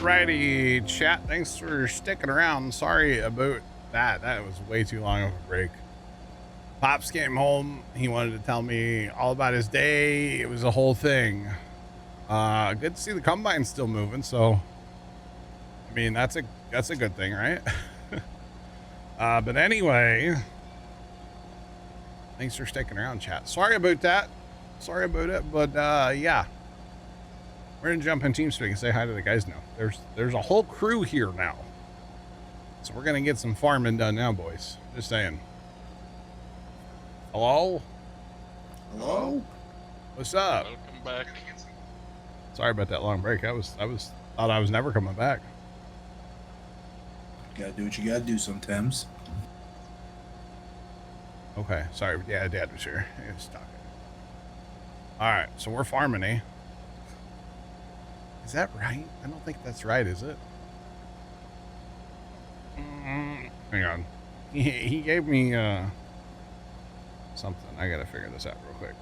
Alrighty, chat. Thanks for sticking around. Sorry about that. That was way too long of a break. Pops came home. He wanted to tell me all about his day. It was a whole thing. Good to see the combine still moving. So, I mean, that's a good thing, right? But anyway, thanks for sticking around, chat. Sorry about that. Sorry about it, but yeah. We're gonna jump in TeamSpeak and say hi to the guys now. There's a whole crew here now. So we're gonna get some farming done now, boys. Just saying. Hello? Hello? What's up? Welcome back. Sorry about that long break. I thought I was never coming back. Gotta do what you gotta do sometimes. Okay, sorry. Yeah, Dad was here. He was talking. Alright, so we're farming, eh? Is that right? I don't think that's right, is it? Hang on. He gave me something. I gotta figure this out real quick.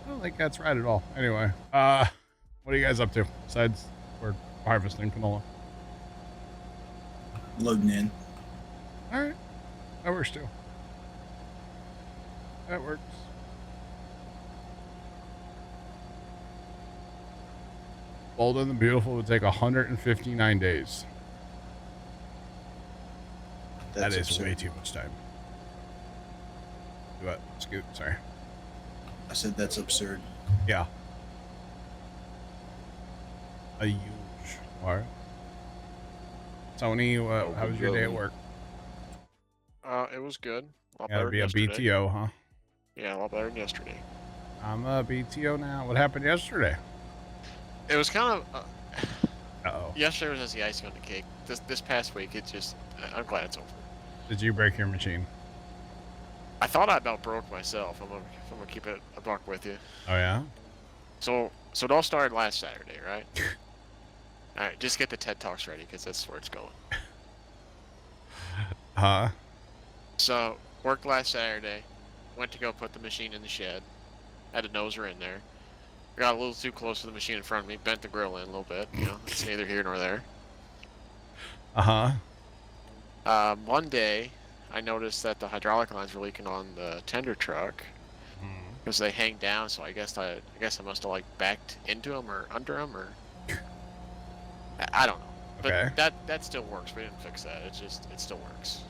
I don't think that's right at all. Anyway, what are you guys up to besides we're harvesting canola? Loading in. All right, that works too. That works. Bold and the Beautiful would take 159 days. That is absurd. way too much time. Do what? Scoot, sorry. I said that's absurd. Yeah. A huge. All right. Tony, how was your day at work? It was good. A lot Gotta better be a than yesterday. BTO, huh? Yeah, a lot better than yesterday. I'm a BTO now. What happened yesterday? It was kind of. Uh-oh. Yesterday was just the icing on the cake. This past week, it's just. I'm glad it's over. Did you break your machine? I thought I about broke myself. I'm gonna keep it a buck with you. Oh, yeah? So it all started last Saturday, right? All right, just get the TED Talks ready because that's where it's going. Huh? So worked last Saturday. Went to go put the machine in the shed. Had a noser in there. Got a little too close to the machine in front of me. Bent the grill in a little bit. You know, it's neither here nor there. Uh-huh. Monday, I noticed that the hydraulic lines were leaking on the tender truck because they hang down. So I guess I must have like backed into them or under them or I don't know. But Okay. that still works. We didn't fix that. It still works.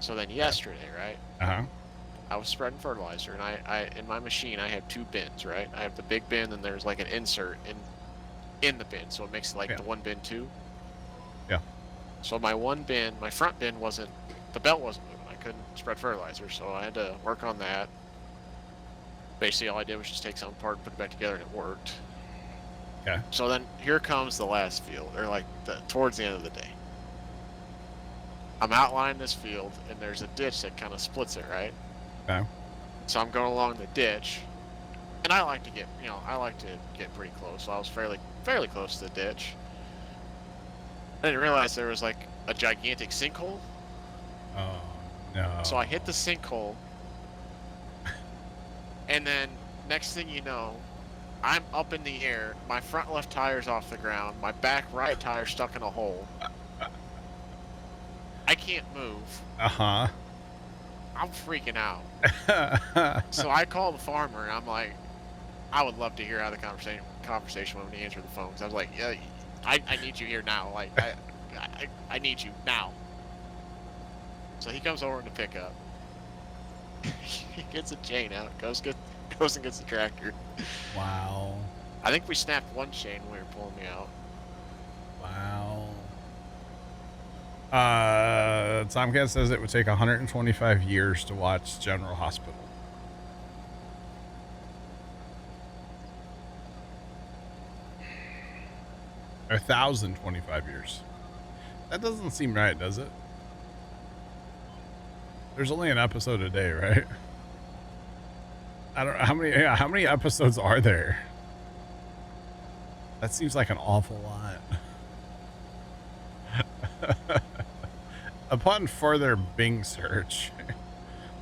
So then yesterday, right? Uh-huh. I was spreading fertilizer, and I in my machine I have two bins, right? I have the big bin, and there's like an insert in the bin, so it makes it like the one bin two. Yeah. So my one bin, my front bin the belt wasn't moving. I couldn't spread fertilizer, so I had to work on that. Basically, all I did was just take something apart and put it back together, and it worked. Okay. So then here comes the last field, or like towards the end of the day. I'm outlining this field, and there's a ditch that kind of splits it, right? Okay. So I'm going along the ditch, and I like to get pretty close. So I was fairly close to the ditch. I didn't realize there was like a gigantic sinkhole. Oh, no. So I hit the sinkhole, and then next thing you know, I'm up in the air. My front left tire's off the ground. My back right tire stuck in a hole. I can't move. Uh-huh. I'm freaking out. So I call the farmer, and I'm like, I would love to hear how the conversation when he answered the phone. Cause I was like, yeah, I need you here now. Like, I need you now. So he comes over to pick up. He gets a chain out, goes and gets the tractor. Wow. I think we snapped one chain when we were pulling me out. Wow. Tomcat says it would take 125 years to watch General Hospital. Or 1,025 years. That doesn't seem right, does it? There's only an episode a day, right? I don't know how many episodes are there? That seems like an awful lot. Upon further Bing search,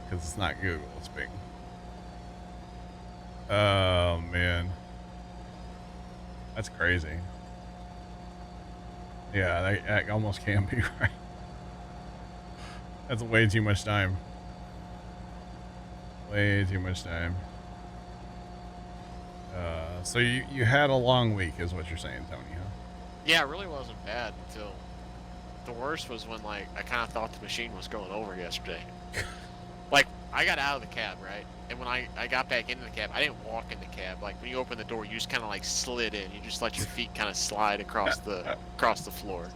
because it's not Google, it's Bing. Oh, man. That's crazy. Yeah, that almost can't be right. That's way too much time. Way too much time. So you had a long week is what you're saying, Tony, huh? Yeah, it really wasn't bad until the worst was when, like, I kind of thought the machine was going over yesterday. Like, I got out of the cab, right? And when I got back into the cab, I didn't walk in the cab. Like, when you open the door, you just kind of, like, slid in. You just let your feet kind of slide across the floor.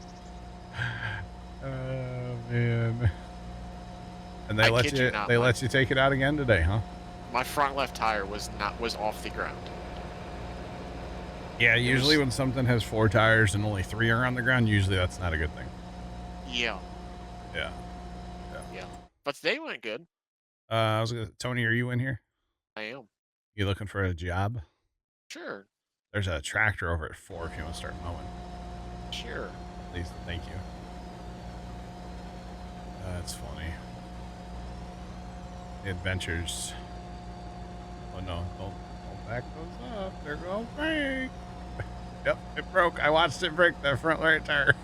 Oh, man. And they let you take it out again today, huh? My front left tire was off the ground. Yeah, usually when something has 4 tires and only 3 are on the ground, usually that's not a good thing. Yeah. Yeah. But today went good. Tony, are you in here? I am. You looking for a job? Sure. There's a tractor over at 4 if you want to start mowing. Sure. Please, thank you. That's funny. The adventures. Oh no, don't back those up. They're gonna break. Yep, it broke. I watched it break the front right tire.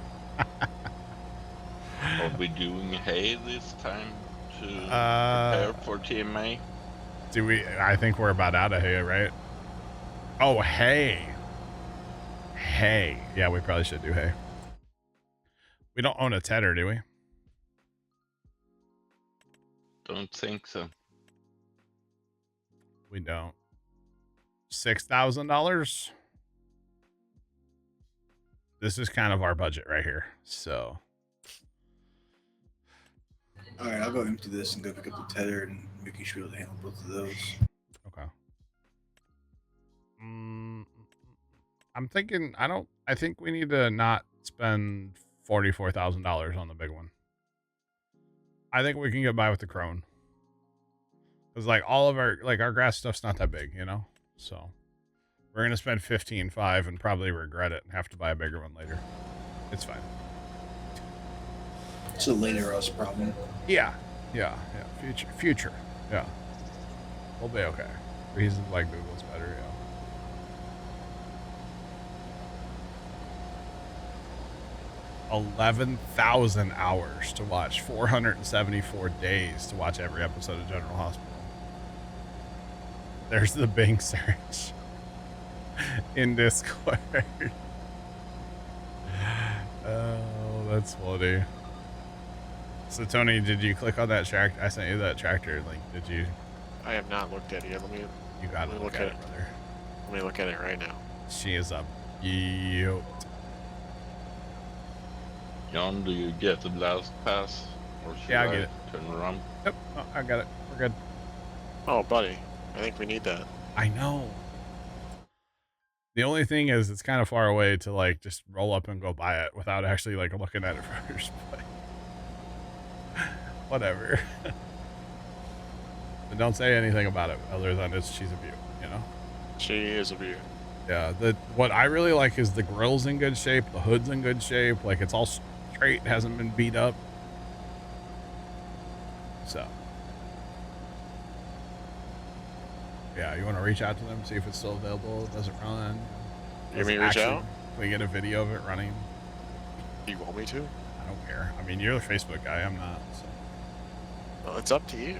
Are we doing hay this time to prepare for TMA? I think we're about out of hay, right? Oh, hay. Hay. Yeah, we probably should do hay. We don't own a tedder, do we? Don't think so. We don't. $6,000. This is kind of our budget right here. So. All right, I'll go empty this and go pick up the tether, and Mickey should be able to handle both of those. Okay. I'm thinking. I think we need to not spend $44,000 on the big one. I think we can get by with the Crone. Because like all of our grass stuff's not that big, you know? So we're gonna spend $15,500 and probably regret it and have to buy a bigger one later. It's fine. It's a later us problem. Yeah. Future. Yeah. We'll be okay. Reasons like Google's better, yeah. $11,000 hours to watch, 474 days to watch every episode of General Hospital. There's the Bing search in Discord. Oh, that's funny. So Tony, did you click on that tractor? I sent you that tractor link. Did you? I have not looked at it yet. You gotta look at it, brother. Let me look at it right now. She is a beaut. John, do you get the blast pass? Or should Yeah, I get it. Turn around? Yep, oh, I got it. We're good. Oh, buddy. I think we need that. I know. The only thing is it's kind of far away to like just roll up and go buy it without actually like looking at it first. But whatever. But don't say anything about it other than she's a beaut, you know? She is a beaut. Yeah, what I really like is the grill's in good shape, the hood's in good shape, like it's all straight, hasn't been beat up. So yeah, you want to reach out to them, see if it's still available, it doesn't run. You mean reach out? Can we get a video of it running? Do you want me to? I don't care. I mean, you're the Facebook guy, I'm not, so. Well, it's up to you.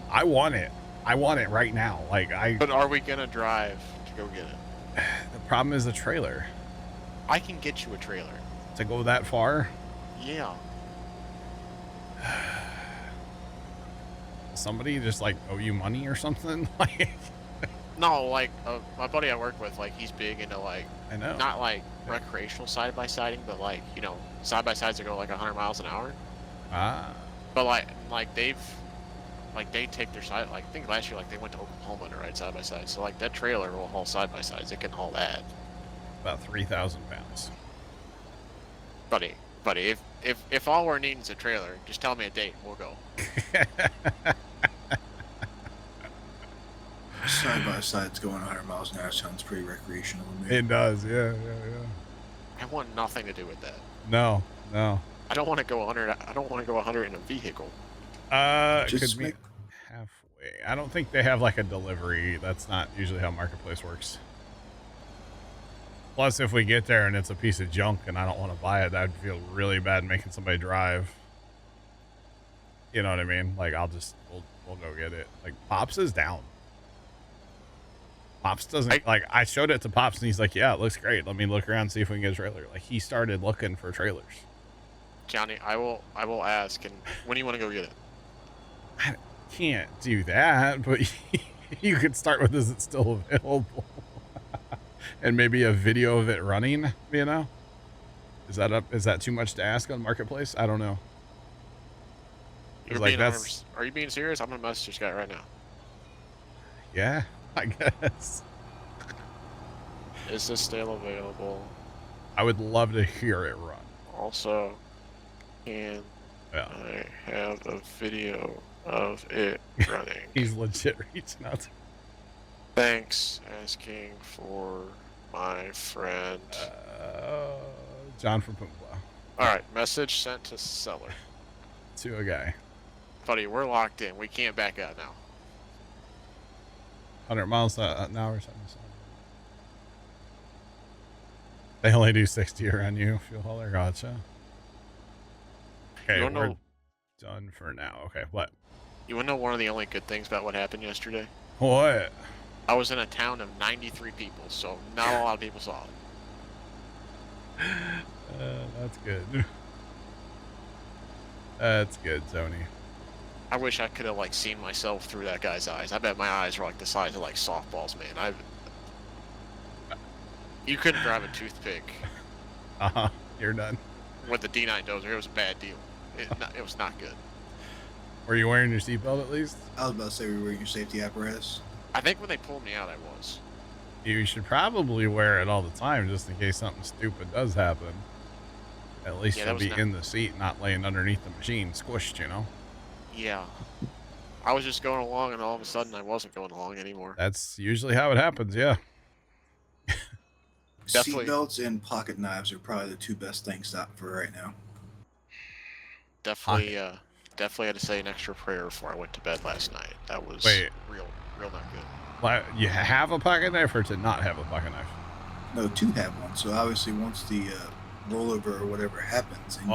I want it. I want it right now. But are we gonna drive to go get it? The problem is the trailer. I can get you a trailer. To go that far? Yeah. Somebody just like owe you money or something? Like, no, like my buddy I work with, like he's big into like, I know, not like recreational side-by-siding, but like, you know, side-by-sides that go like 100 miles an hour. Ah. But like they take their side, like I think last year like they went to Oklahoma to ride side-by-side. So like that trailer will haul side-by-sides. It can haul that. About 3,000 pounds. Buddy, if all we're needing is a trailer, just tell me a date and we'll go. Side by sides going 100 miles an hour sounds pretty recreational to me. It does, yeah. I want nothing to do with that. No, No. I don't want to go 100. I don't want to go 100 in a vehicle. Just Could be make- halfway. I don't think they have like a delivery. That's not usually how Marketplace works. Plus, if we get there and it's a piece of junk and I don't want to buy it, I'd feel really bad making somebody drive. You know what I mean? Like, we'll go get it. Like, Pops is down. Pops doesn't, I showed it to Pops and he's like, yeah, it looks great. Let me look around and see if we can get a trailer. Like, he started looking for trailers. Johnny, I will ask. And when do you want to go get it? I can't do that, but you could start with, is it still available? And maybe a video of it running, you know? Is that too much to ask on Marketplace? I don't know. You're like, being are you being serious? I'm gonna message this guy right now. Yeah, I guess. Is this still available? I would love to hear it run. Also, can I have a video of it running? He's legit reaching out to Thanks, asking for my friend. John from Puma. Alright, message sent to seller. To a guy. Buddy, we're locked in. We can't back out now. 100 miles an hour or something. They only do 60 around you, fuel hauler. Gotcha. Okay, we're done for now. Okay, what? You wanna know one of the only good things about what happened yesterday? What? I was in a town of 93 people, so not a lot of people saw it. That's good. That's good, Tony. I wish I could have like seen myself through that guy's eyes. I bet my eyes were like the size of like softballs, man. You couldn't drive a toothpick. You're done. With the D9 dozer, it was a bad deal. It was not good. Were you wearing your seatbelt at least? I was about to say, were you wearing your safety apparatus? I think when they pulled me out, I was. You should probably wear it all the time just in case something stupid does happen. At least you'll be in the seat, not laying underneath the machine, squished, you know? Yeah. I was just going along, and all of a sudden I wasn't going along anymore. That's usually how it happens, yeah. Seatbelts and pocket knives are probably the two best things for right now. Definitely had to say an extra prayer before I went to bed last night. That was real not good. Well, you have a pocket knife or to not have a pocket knife? No, to have one. So obviously once the rollover or whatever happens, and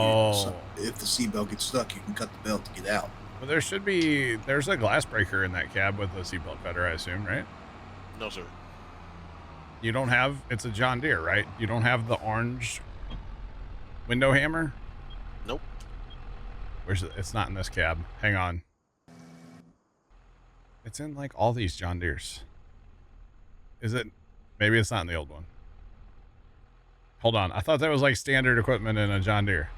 if the seatbelt gets stuck, you can cut the belt to get out. Well, there's a glass breaker in that cab with a seatbelt cutter, I assume, right? No, sir. You don't have, it's a John Deere, right? You don't have the orange window hammer? Nope. Where's it? It's not in this cab. Hang on. It's in like all these John Deeres. Is it? Maybe it's not in the old one. Hold on. I thought that was like standard equipment in a John Deere.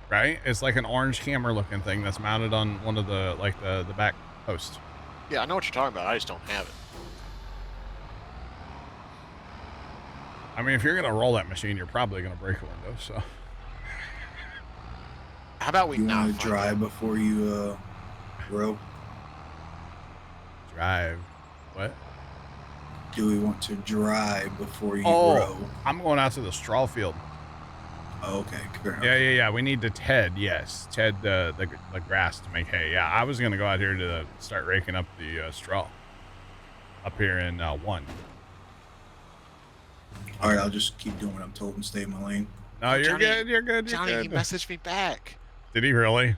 Right? It's like an orange hammer looking thing that's mounted on one of the, like the back post. Yeah, I know what you're talking about. I just don't have it. I mean, if you're going to roll that machine, you're probably going to break a window, so. How about we not want to drive before you row? Drive? What? Do we want to drive before you row? I'm going out to the straw field. Oh, okay. Fair enough. Yeah. We need to Ted, yes. Ted the grass to make hay. Yeah, I was going to go out here to start raking up the straw. Up here in 1. All right, I'll just keep doing what I'm told and stay in my lane. No, you're good. You're good. Johnny, he messaged me back. Did he really?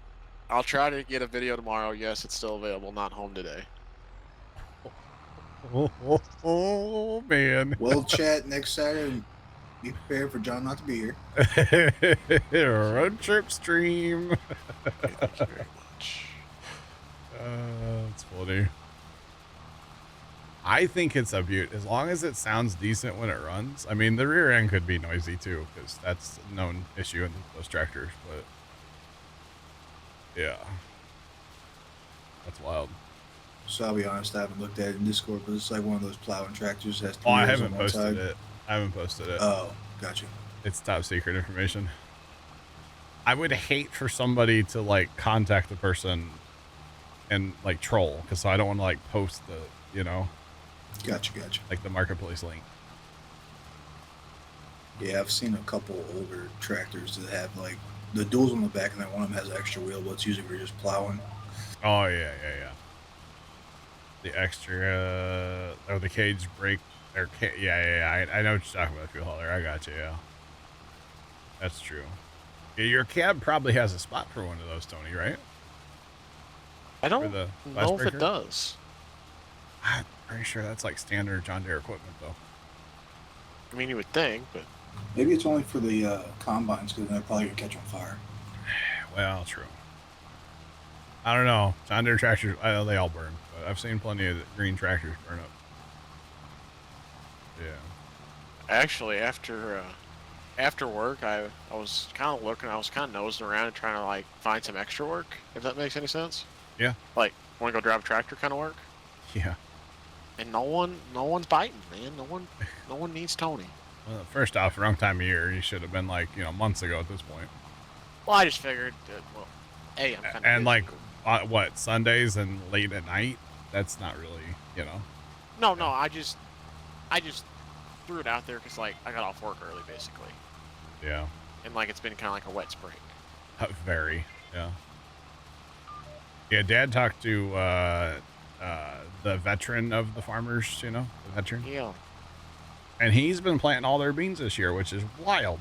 I'll try to get a video tomorrow. Yes, it's still available. Not home today. Oh man. Well, chat next Saturday. Be prepared for John not to be here. Road trip stream. Thank you very much. That's funny. I think it's a beaut. As long as it sounds decent when it runs. I mean, the rear end could be noisy too, because that's a known issue in those tractors. But yeah, that's wild. So I'll be honest, I haven't looked at it in Discord, but it's like one of those plowing tractors. Has I haven't posted it. Oh, gotcha. It's top secret information. I would hate for somebody to like contact the person and like troll, because I don't want to like post the, you know. Gotcha. Like the marketplace link. Yeah, I've seen a couple older tractors that have like the duals on the back, and then one of them has an extra wheel, but it's usually for just plowing. Oh yeah. The extra or the cage brake or yeah. I know what you're talking about, fuel hauler. I got you. Yeah, that's true. Yeah, your cab probably has a spot for one of those, Tony, right? I For don't the know if breaker? it does. I'm pretty sure that's like standard John Deere equipment, though. I mean, you would think, but Maybe it's only for the combines because they're probably gonna catch on fire. Well, true. I don't know. John Deere tractors, they all burn, but I've seen plenty of green tractors burn up. Yeah. actually, after work, I was kind of looking. I was kind of nosing around and trying to like find some extra work, if that makes any sense. Yeah. Like, want to go drive a tractor kind of work. Yeah. And no one's biting, man. No one needs Tony. Well, first off, wrong time of year. You should have been like, months ago at this point. Well, I just figured that, well, hey, I'm kind of And like, what, Sundays and late at night? That's not really, No, I just threw it out there because like I got off work early, basically. Yeah. And like it's been kind of like a wet spring. Very, yeah. Yeah, Dad talked to the veteran of the farmers, the veteran. Yeah. And he's been planting all their beans this year, which is wild.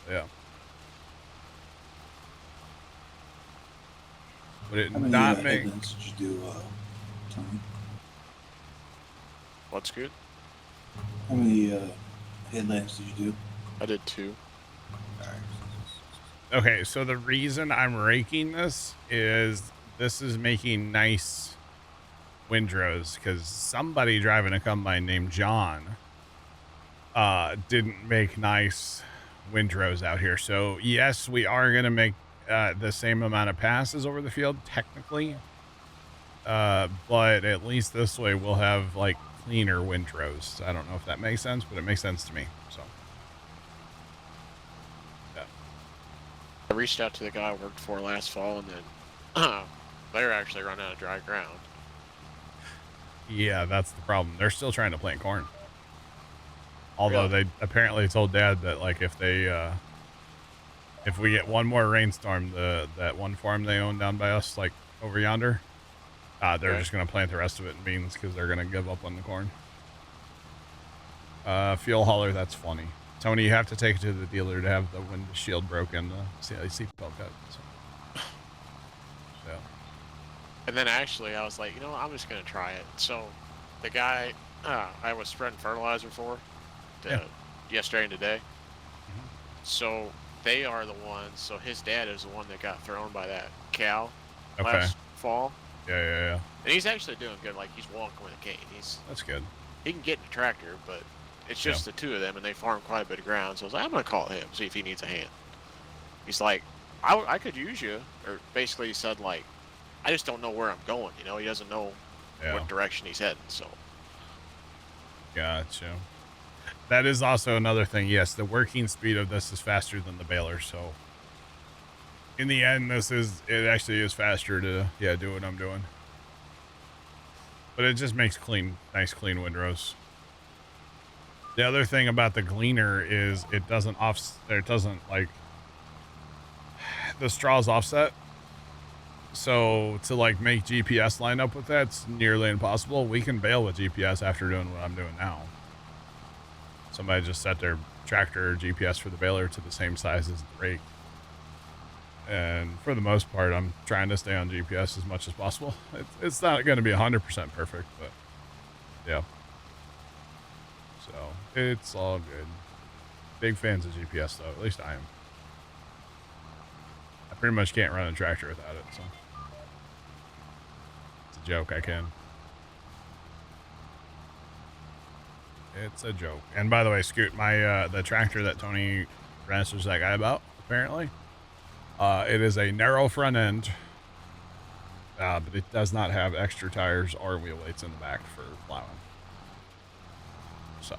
Yeah. But it How many not make... headlamps did you do, Tony? What's good? How many headlamps did you do? I did 2. Alright. Okay, so the reason I'm raking this is making nice windrows because somebody driving a combine named John didn't make nice windrows out here. So yes, we are going to make the same amount of passes over the field technically, but at least this way we'll have like cleaner windrows. I don't know if that makes sense, but it makes sense to me. So yeah. I reached out to the guy I worked for last fall, and then they're actually running out of dry ground. Yeah, that's the problem. They're still trying to plant corn. Although Really? they apparently told Dad that like if we get one more rainstorm, that one farm they own down by us, like over yonder, they're Okay. just gonna plant the rest of it in beans because they're gonna give up on the corn. Fuel hauler, that's funny. Tony, you have to take it to the dealer to have the windshield broken, the seatbelt cut. So. Yeah. And then actually, I was like, I'm just gonna try it. So, the guy I was spreading fertilizer for, yesterday and today. Mm-hmm. So they are the ones. So his dad is the one that got thrown by that cow Okay. last fall, Yeah. and he's actually doing good. Like he's walking with a cane. That's good. He can get in a tractor, but it's just the two of them, and they farm quite a bit of ground. So I was like, I'm gonna call him, see if he needs a hand. He's like, I could use you, or basically he said like, I just don't know where I'm going. He doesn't know what direction he's heading. So Gotcha. That is also another thing. Yes, the working speed of this is faster than the baler. So in the end, it actually is faster to do what I'm doing. But it just makes nice clean windrows. The other thing about the gleaner is it doesn't like the straw's offset. So to like make GPS line up with that's nearly impossible. We can bale with GPS after doing what I'm doing now. Somebody just set their tractor GPS for the baler to the same size as the rake. And for the most part, I'm trying to stay on GPS as much as possible. It's not going to be 100% perfect, but yeah. So it's all good. Big fans of GPS though, at least I am. I pretty much can't run a tractor without it, so. It's a joke, I can. It's a joke. And by the way, Scoot, my the tractor that Tony messaged that guy about, apparently, it is a narrow front end, but it does not have extra tires or wheel weights in the back for plowing. So.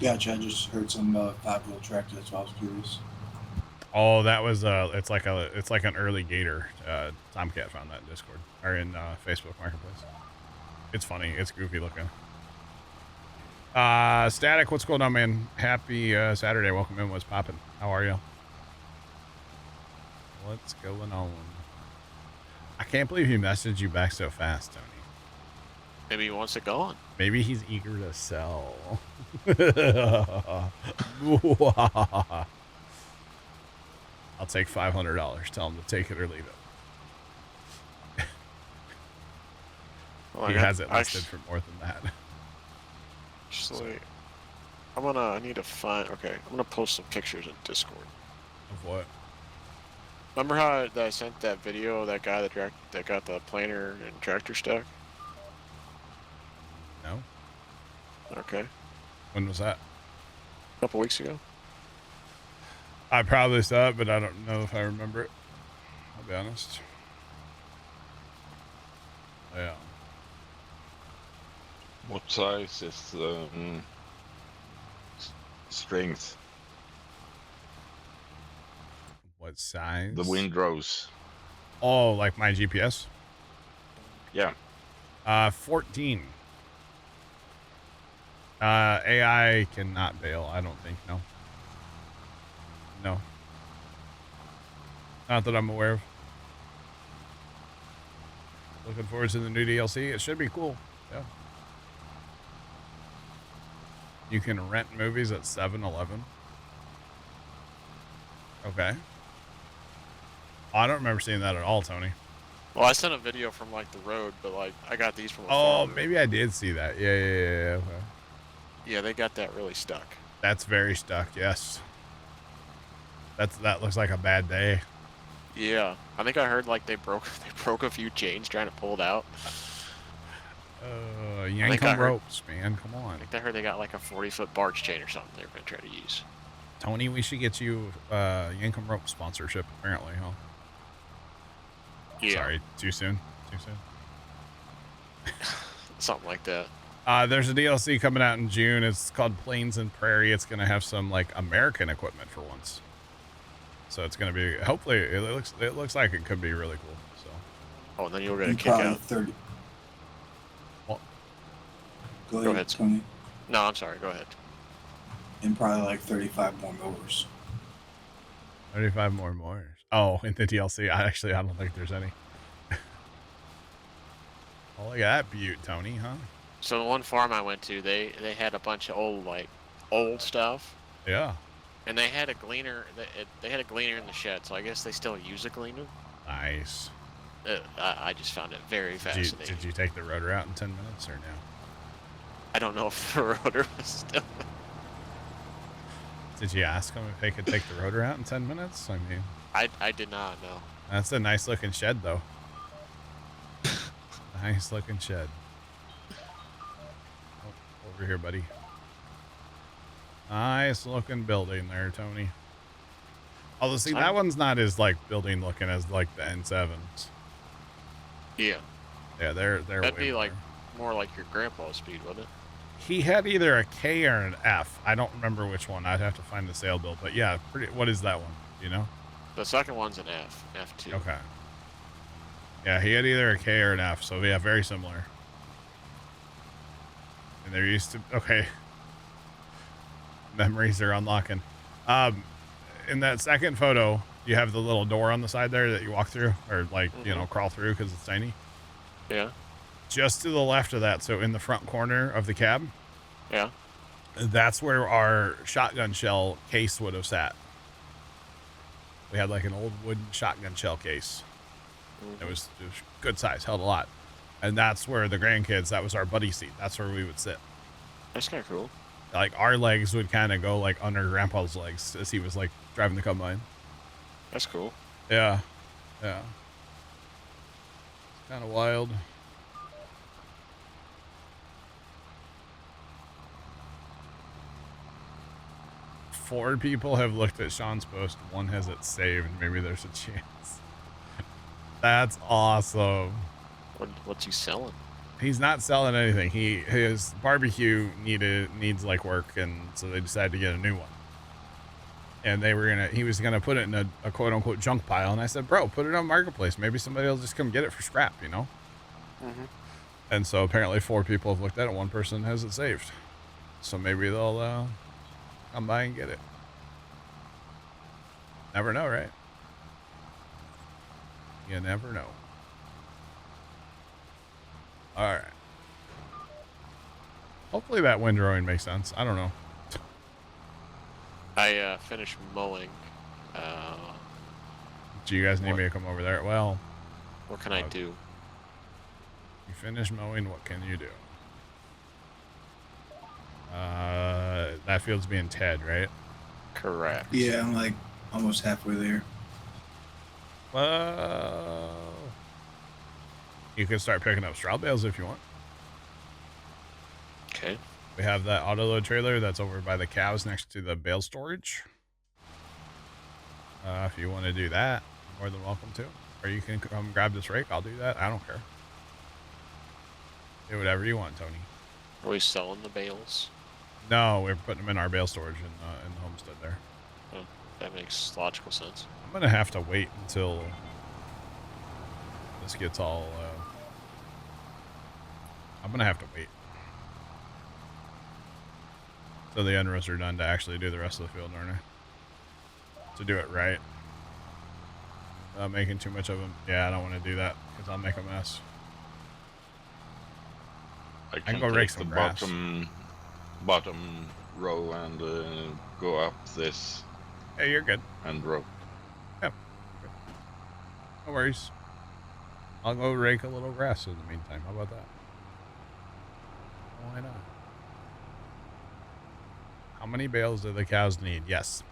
Gotcha. I just heard some 5-wheel tractor. That's why I was curious. Oh, that was it's like an early Gator. Tomcat found that in Discord or in Facebook Marketplace. It's funny. It's goofy looking. Static, what's going on, man? Happy Saturday. Welcome in. What's poppin'? How are you? What's going on? I can't believe he messaged you back so fast, Tony. Maybe he wants it gone. Maybe he's eager to sell. I'll take $500. Tell him to take it or leave it. Well, he has it listed for more than that. Actually, I need to find. Okay, I'm gonna post some pictures in Discord. Of what? Remember how I sent that video of that guy that got the planer and tractor stuck? No. Okay. When was that? A couple weeks ago. I probably saw it, but I don't know if I remember it. I'll be honest. Yeah. What size is the strength? What size? The windrows. Oh, like my GPS? Yeah. 14. AI cannot bail, I don't think, no. No. Not that I'm aware of. Looking forward to the new DLC. It should be cool. Yeah. You can rent movies at 7-Eleven. Okay. I don't remember seeing that at all, Tony. Well, I sent a video from like the road, but like I got these from a Oh, farmer. maybe I did see that. Yeah. Okay. Yeah, they got that really stuck. That's very stuck, yes. That looks like a bad day. Yeah, I think I heard like they broke a few chains trying to pull it out. Yank them ropes, man. Come on. I think I heard they got like a 40-foot barge chain or something they were gonna try to use. Tony, we should get you Yank 'em rope sponsorship. Apparently, huh? Yeah. Sorry, too soon. Something like that. There's a DLC coming out in June. It's called Plains and Prairie. It's gonna have some like American equipment for once. So it's gonna be, hopefully it looks like it could be really cool. So. Oh, and then you're gonna kick out 30. What? Go ahead, Tony. No, I'm sorry. Go ahead. And probably like 35 more mowers. 35 more mowers. Oh, in the DLC, I don't think there's any. Oh, look at that beaut, Tony, huh? So the one farm I went to, they had a bunch of old stuff. Yeah. And they had a gleaner. They had a gleaner in the shed, so I guess they still use a gleaner. Nice. I just found it very fascinating. Did you take the rotor out in 10 minutes or no? I don't know if the rotor was still. Did you ask them if they could take the rotor out in 10 minutes? I mean, I did not know. That's a nice looking shed, though. Nice looking shed. Oh, over here, buddy. Nice looking building there, Tony. Although, see, that one's not as like building looking as like the N7s. Yeah. Yeah, they're. That'd be like more like your grandpa's speed, wouldn't it? He had either a K or an F. I don't remember which one. I'd have to find the sale bill. But yeah, what is that one? You know? The second one's an F. F2. Okay. Yeah, he had either a K or an F. So yeah, very similar. And there used to. Okay. Memories are unlocking. In that second photo, you have the little door on the side there that you walk through, or like, you know, crawl through because it's tiny. Yeah. Just to the left of that, so in the front corner of the cab. Yeah. That's where our shotgun shell case would have sat. We had like an old wooden shotgun shell case. It was good size, held a lot. And that's where the grandkids, that was our buddy seat. That's where we would sit. That's kind of cool. Like our legs would kind of go like under Grandpa's legs as he was like driving the combine. That's cool. Yeah. Yeah. It's kind of wild. Four people have looked at Sean's post. One has it saved. Maybe there's a chance. That's awesome. What's he selling? He's not selling anything. His barbecue needs like work, and so they decided to get a new one. And he was gonna put it in a quote unquote junk pile. And I said, bro, put it on Marketplace. Maybe somebody will just come get it for scrap, you know? Mm-hmm. And so apparently 4 people have looked at it. One person has it saved. So maybe they'll come by and get it. Never know, right? You never know. All right. Hopefully that windrowing makes sense. I don't know. I finished mowing. Do you guys need me to come over there? Well, what can I do? You finish mowing, what can you do? That field's being Ted, right? Correct. Yeah, I'm like almost halfway there. Well, you can start picking up straw bales if you want. Okay. We have that auto load trailer that's over by the cows next to the bale storage. If you want to do that, you're more than welcome to. Or you can come grab this rake. I'll do that. I don't care. Do whatever you want, Tony. Are we selling the bales? No, we're putting them in our bale storage in the homestead there. Oh, that makes logical sense. I'm going to have to wait until this gets all... I'm going to have to wait till the enrows are done to actually do the rest of the field, aren't I? To do it right. Making too much of them. Yeah, I don't want to do that because I'll make a mess. I can can go take rake some the grass. bottom row and go up this Hey, you're good. and row. Yeah. No worries. I'll go rake a little grass in the meantime. How about that? Why not? How many bales do the cows need? Yes.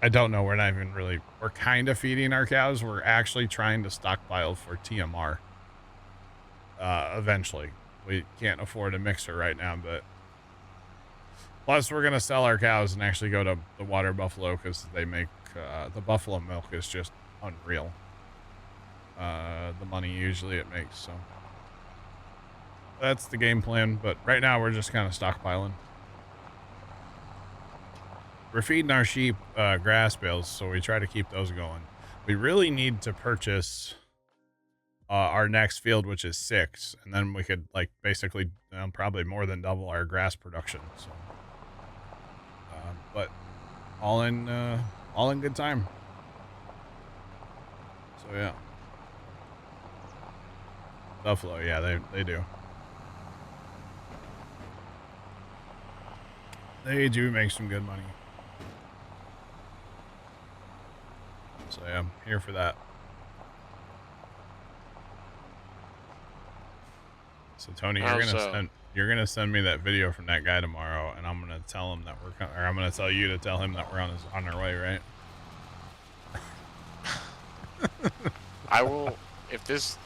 I don't know. We're not even really... We're kind of feeding our cows. We're actually trying to stockpile for TMR. Eventually. We can't afford a mixer right now, but... Plus, we're going to sell our cows and actually go to the Water Buffalo because they make... the buffalo milk is just unreal. The money usually it makes, so... That's the game plan, but right now we're just kind of stockpiling. We're feeding our sheep grass bales, so we try to keep those going. We really need to purchase our next field, which is 6, and then we could like basically probably more than double our grass production. So, but all in good time. So yeah, buffalo, yeah, they do. They do make some good money. So yeah, I'm here for that. So Tony, you're gonna send me that video from that guy tomorrow, and I'm gonna tell him that or I'm gonna tell you to tell him that we're on our way, right? I will. If this,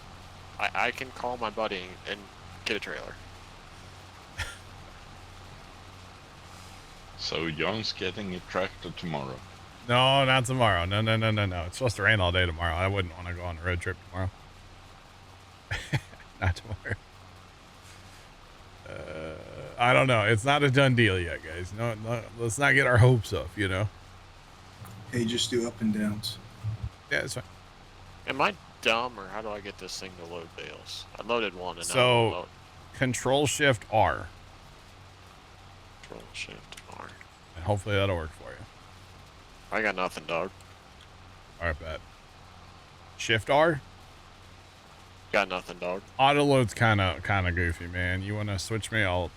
I can call my buddy and get a trailer. So John's getting a tractor tomorrow. No, not tomorrow. No. It's supposed to rain all day tomorrow. I wouldn't want to go on a road trip tomorrow. Not tomorrow. I don't know. It's not a done deal yet, guys. No, let's not get our hopes up, you know? Hey, just do up and downs. Yeah, it's fine. Am I dumb, or how do I get this thing to load bales? I loaded one, and now So, load. Control Shift R. Control Shift R. And hopefully that'll work for you. I got nothing, dog. All right, bet. Shift R. Got nothing, dog. Auto load's kind of goofy, man. You want to switch me? I'll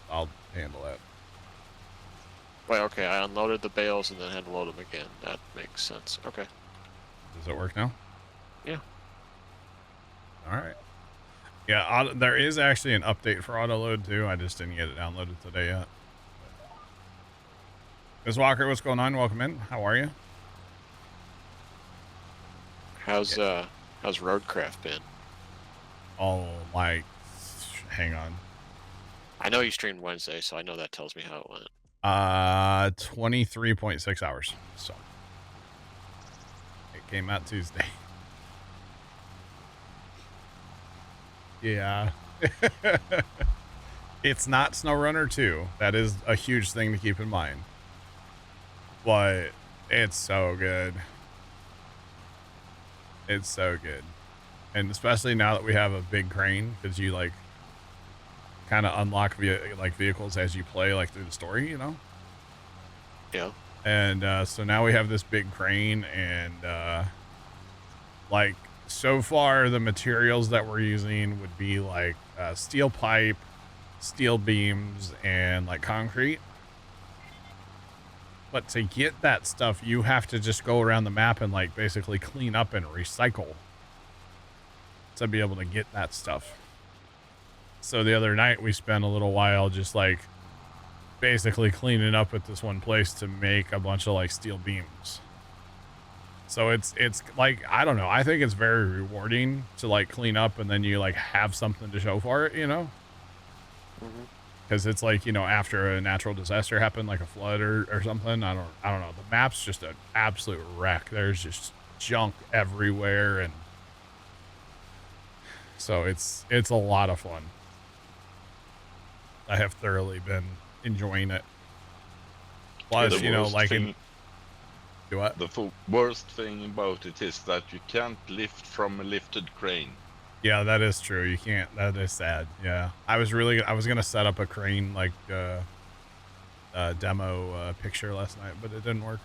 handle that. Wait, okay. I unloaded the bales and then had to load them again. That makes sense. Okay. Does it work now? Yeah. All right. Yeah, there is actually an update for auto load too. I just didn't get it downloaded today yet. Ms. Walker, what's going on? Welcome in. How are you? How's Roadcraft been? Oh, like, hang on. I know you streamed Wednesday, so I know that tells me how it went. 23.6 hours. So it came out Tuesday. Yeah. It's not SnowRunner 2. That is a huge thing to keep in mind. But it's so good. It's so good. And especially now that we have a big crane, because you like kind of unlock vehicles as you play, like through the story, you know? Yeah. And so now we have this big crane, and like so far the materials that we're using would be like steel pipe, steel beams, and like concrete. But to get that stuff, you have to just go around the map and like basically clean up and recycle to be able to get that stuff. So the other night we spent a little while just like basically cleaning up at this one place to make a bunch of like steel beams. So it's like, I don't know, I think it's very rewarding to like clean up and then you like have something to show for it, you know? Because it's like, you know, after a natural disaster happened, like a flood or something, I don't know, the map's just an absolute wreck. There's just junk everywhere, and so it's a lot of fun. I have thoroughly been enjoying it. Plus, you know, like do what? The worst thing about it is that you can't lift from a lifted crane. Yeah, that is true. You can't. That is sad. Yeah, I was gonna set up a crane like demo picture last night, but it didn't work.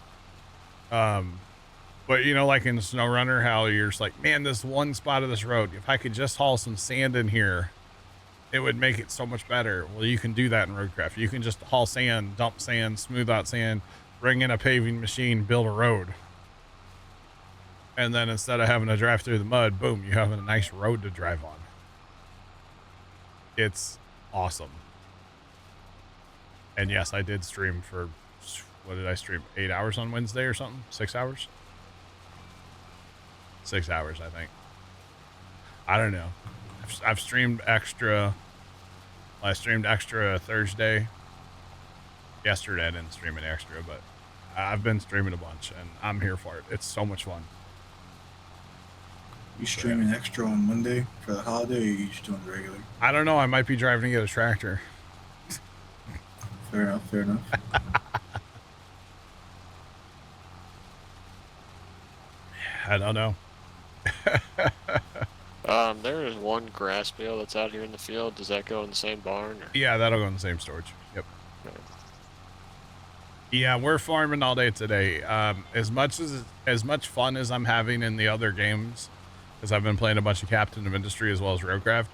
But you know, like in SnowRunner, how you're just like, man, this one spot of this road, if I could just haul some sand in here, it would make it so much better. Well, you can do that in Roadcraft. You can just haul sand, dump sand, smooth out sand, bring in a paving machine, build a road. And then instead of having to drive through the mud, boom, you have a nice road to drive on. It's awesome. And yes, I did stream for, what did I stream? 8 hours on Wednesday or something? 6 hours? 6 hours, I think. I don't know. I've streamed extra. Well, I streamed extra Thursday. Yesterday I didn't stream an extra, but I've been streaming a bunch and I'm here for it. It's so much fun. You streaming extra on Monday for the holiday, or you just doing the regular? I don't know. I might be driving to get a tractor. Fair enough. Fair enough. I don't know. There is one grass bale that's out here in the field. Does that go in the same barn? Or? Yeah, that'll go in the same storage. Yep. Okay. Yeah, we're farming all day today. As much fun as I'm having in the other games, because I've been playing a bunch of Captain of Industry as well as Roadcraft.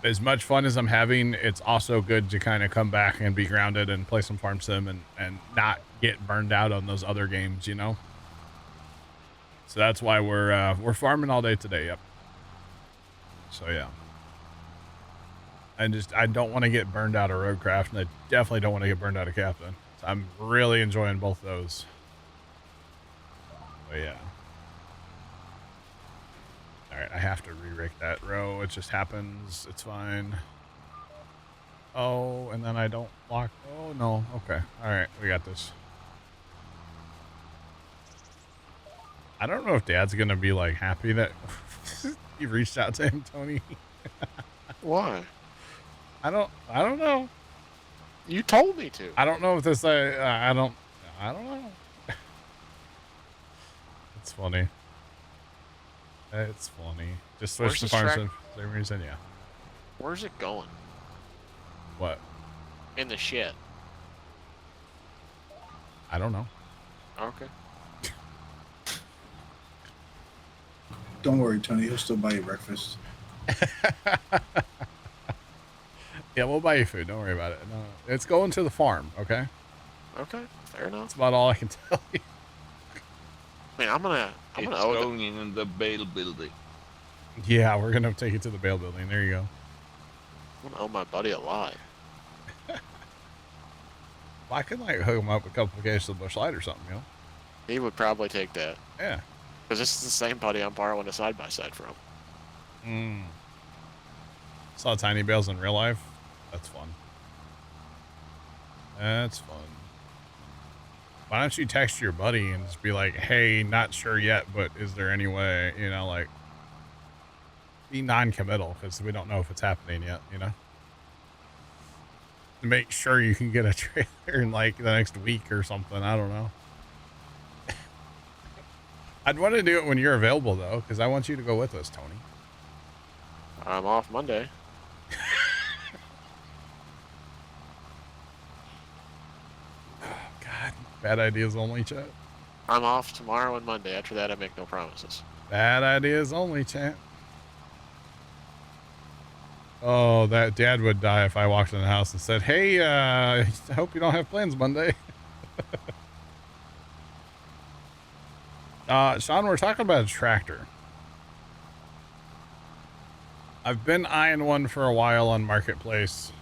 As much fun as I'm having, it's also good to kind of come back and be grounded and play some farm sim and not get burned out on those other games, you know? So that's why we're farming all day today. Yep. So yeah. I don't want to get burned out of Roadcraft, and I definitely don't want to get burned out of Captain. So I'm really enjoying both those. But yeah. All right, I have to re-rake that row. It just happens. It's fine. Oh, and then I don't lock. Oh, no. Okay. All right, we got this. I don't know if Dad's going to be, like, happy that you reached out to him, Tony. Why? I don't know. You told me to. I don't know if this, I don't know. It's funny. It's funny. Just switch the farms for some reason, yeah. Where's it going? What? In the shed. I don't know. Okay. Don't worry, Tony. He'll still buy you breakfast. Yeah, we'll buy you food. Don't worry about it. No, it's going to the farm, okay? Okay, fair enough. That's about all I can tell you. I mean, I'm gonna It's owe going in the bale building. Yeah, we're gonna take it to the bale building. There you go. I'm gonna owe my buddy a lot. Well, I could like hook him up with a couple of cases of Bush Light or something, you know? He would probably take that. Yeah. Because this is the same buddy I'm borrowing a side-by-side from. Saw tiny bales in real life. That's fun. That's fun. Why don't you text your buddy and just be like, hey, not sure yet, but is there any way, you know, like, be non-committal because we don't know if it's happening yet, you know? To make sure you can get a trailer in like the next week or something. I don't know. I'd want to do it when you're available though, because I want you to go with us, Tony. I'm off Monday. Bad ideas only, chat. I'm off tomorrow and Monday. After that, I make no promises. Bad ideas only, chat. Oh, that dad would die if I walked in the house and said, hey, I hope you don't have plans Monday. Sean, we're talking about a tractor. I've been eyeing one for a while on Marketplace.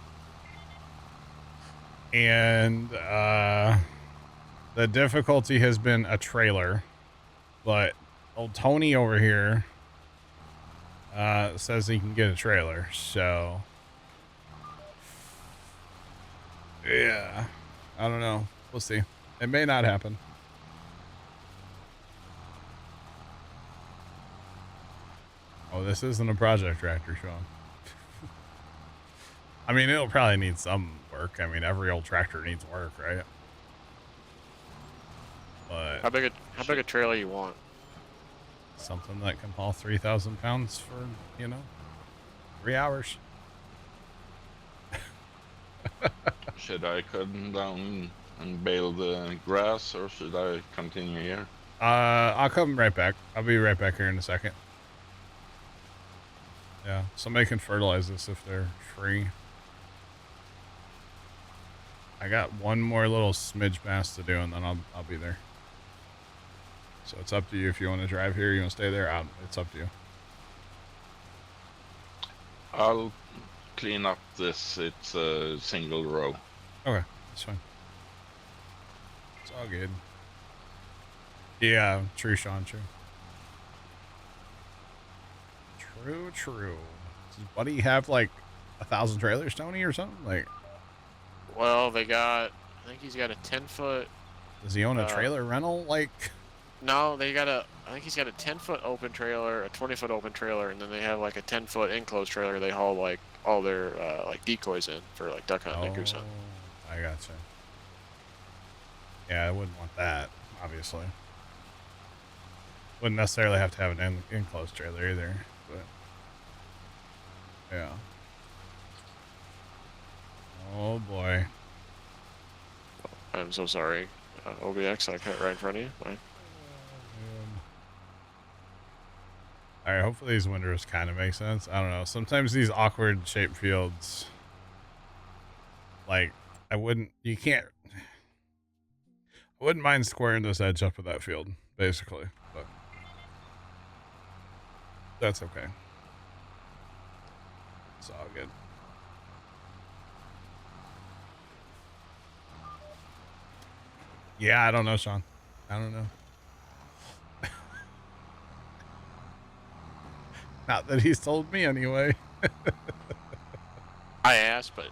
And the difficulty has been a trailer. But old Tony over here says he can get a trailer. So, yeah, I don't know. We'll see. It may not happen. Oh, this isn't a project tractor, Sean. I mean, it'll probably need some work. I mean, every old tractor needs work, right? But How big a trailer you want? something that can haul 3,000 pounds for, 3 hours. Should I come down and bale the grass, or should I continue here? I'll come right back. I'll be right back here in a second. Yeah, somebody can fertilize this if they're free. I got one more little smidge mass to do, and then I'll be there. So it's up to you if you want to drive here, you want to stay there. It's up to you. I'll clean up this. It's a single row. Okay, that's fine. It's all good. Yeah, true, Sean, true. True. Does Buddy have like 1,000 trailers, Tony, or something? Like, Well, I think he's got a 10-foot. does he own a trailer rental? Like, No, I think he's got a 10-foot open trailer, a 20-foot open trailer, and then they have like a 10-foot enclosed trailer. They haul like all their like decoys in for like duck hunting and goose hunting. I gotcha. Yeah, I wouldn't want that, obviously. Wouldn't necessarily have to have an enclosed trailer either, but yeah. Oh boy. I'm so sorry. OBX, I cut right in front of you. Mine. All right, hopefully these windrows kind of make sense. I don't know. Sometimes these awkward shaped fields, like, I wouldn't mind squaring this edge up with that field, basically, but that's okay. It's all good. Yeah, I don't know, Sean. I don't know. Not that he's told me anyway. I asked, but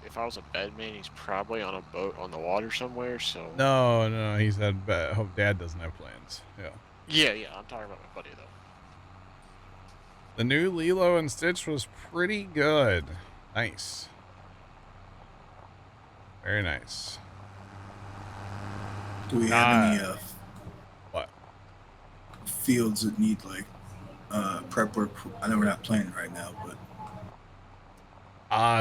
if I was a bedman, he's probably on a boat on the water somewhere. So No, he said, I hope Dad doesn't have plans. Yeah. yeah, I'm talking about my buddy though. The new Lilo and Stitch was pretty good. Nice. Very nice. Do we have any what fields that need like prep work? I know we're not playing right now, but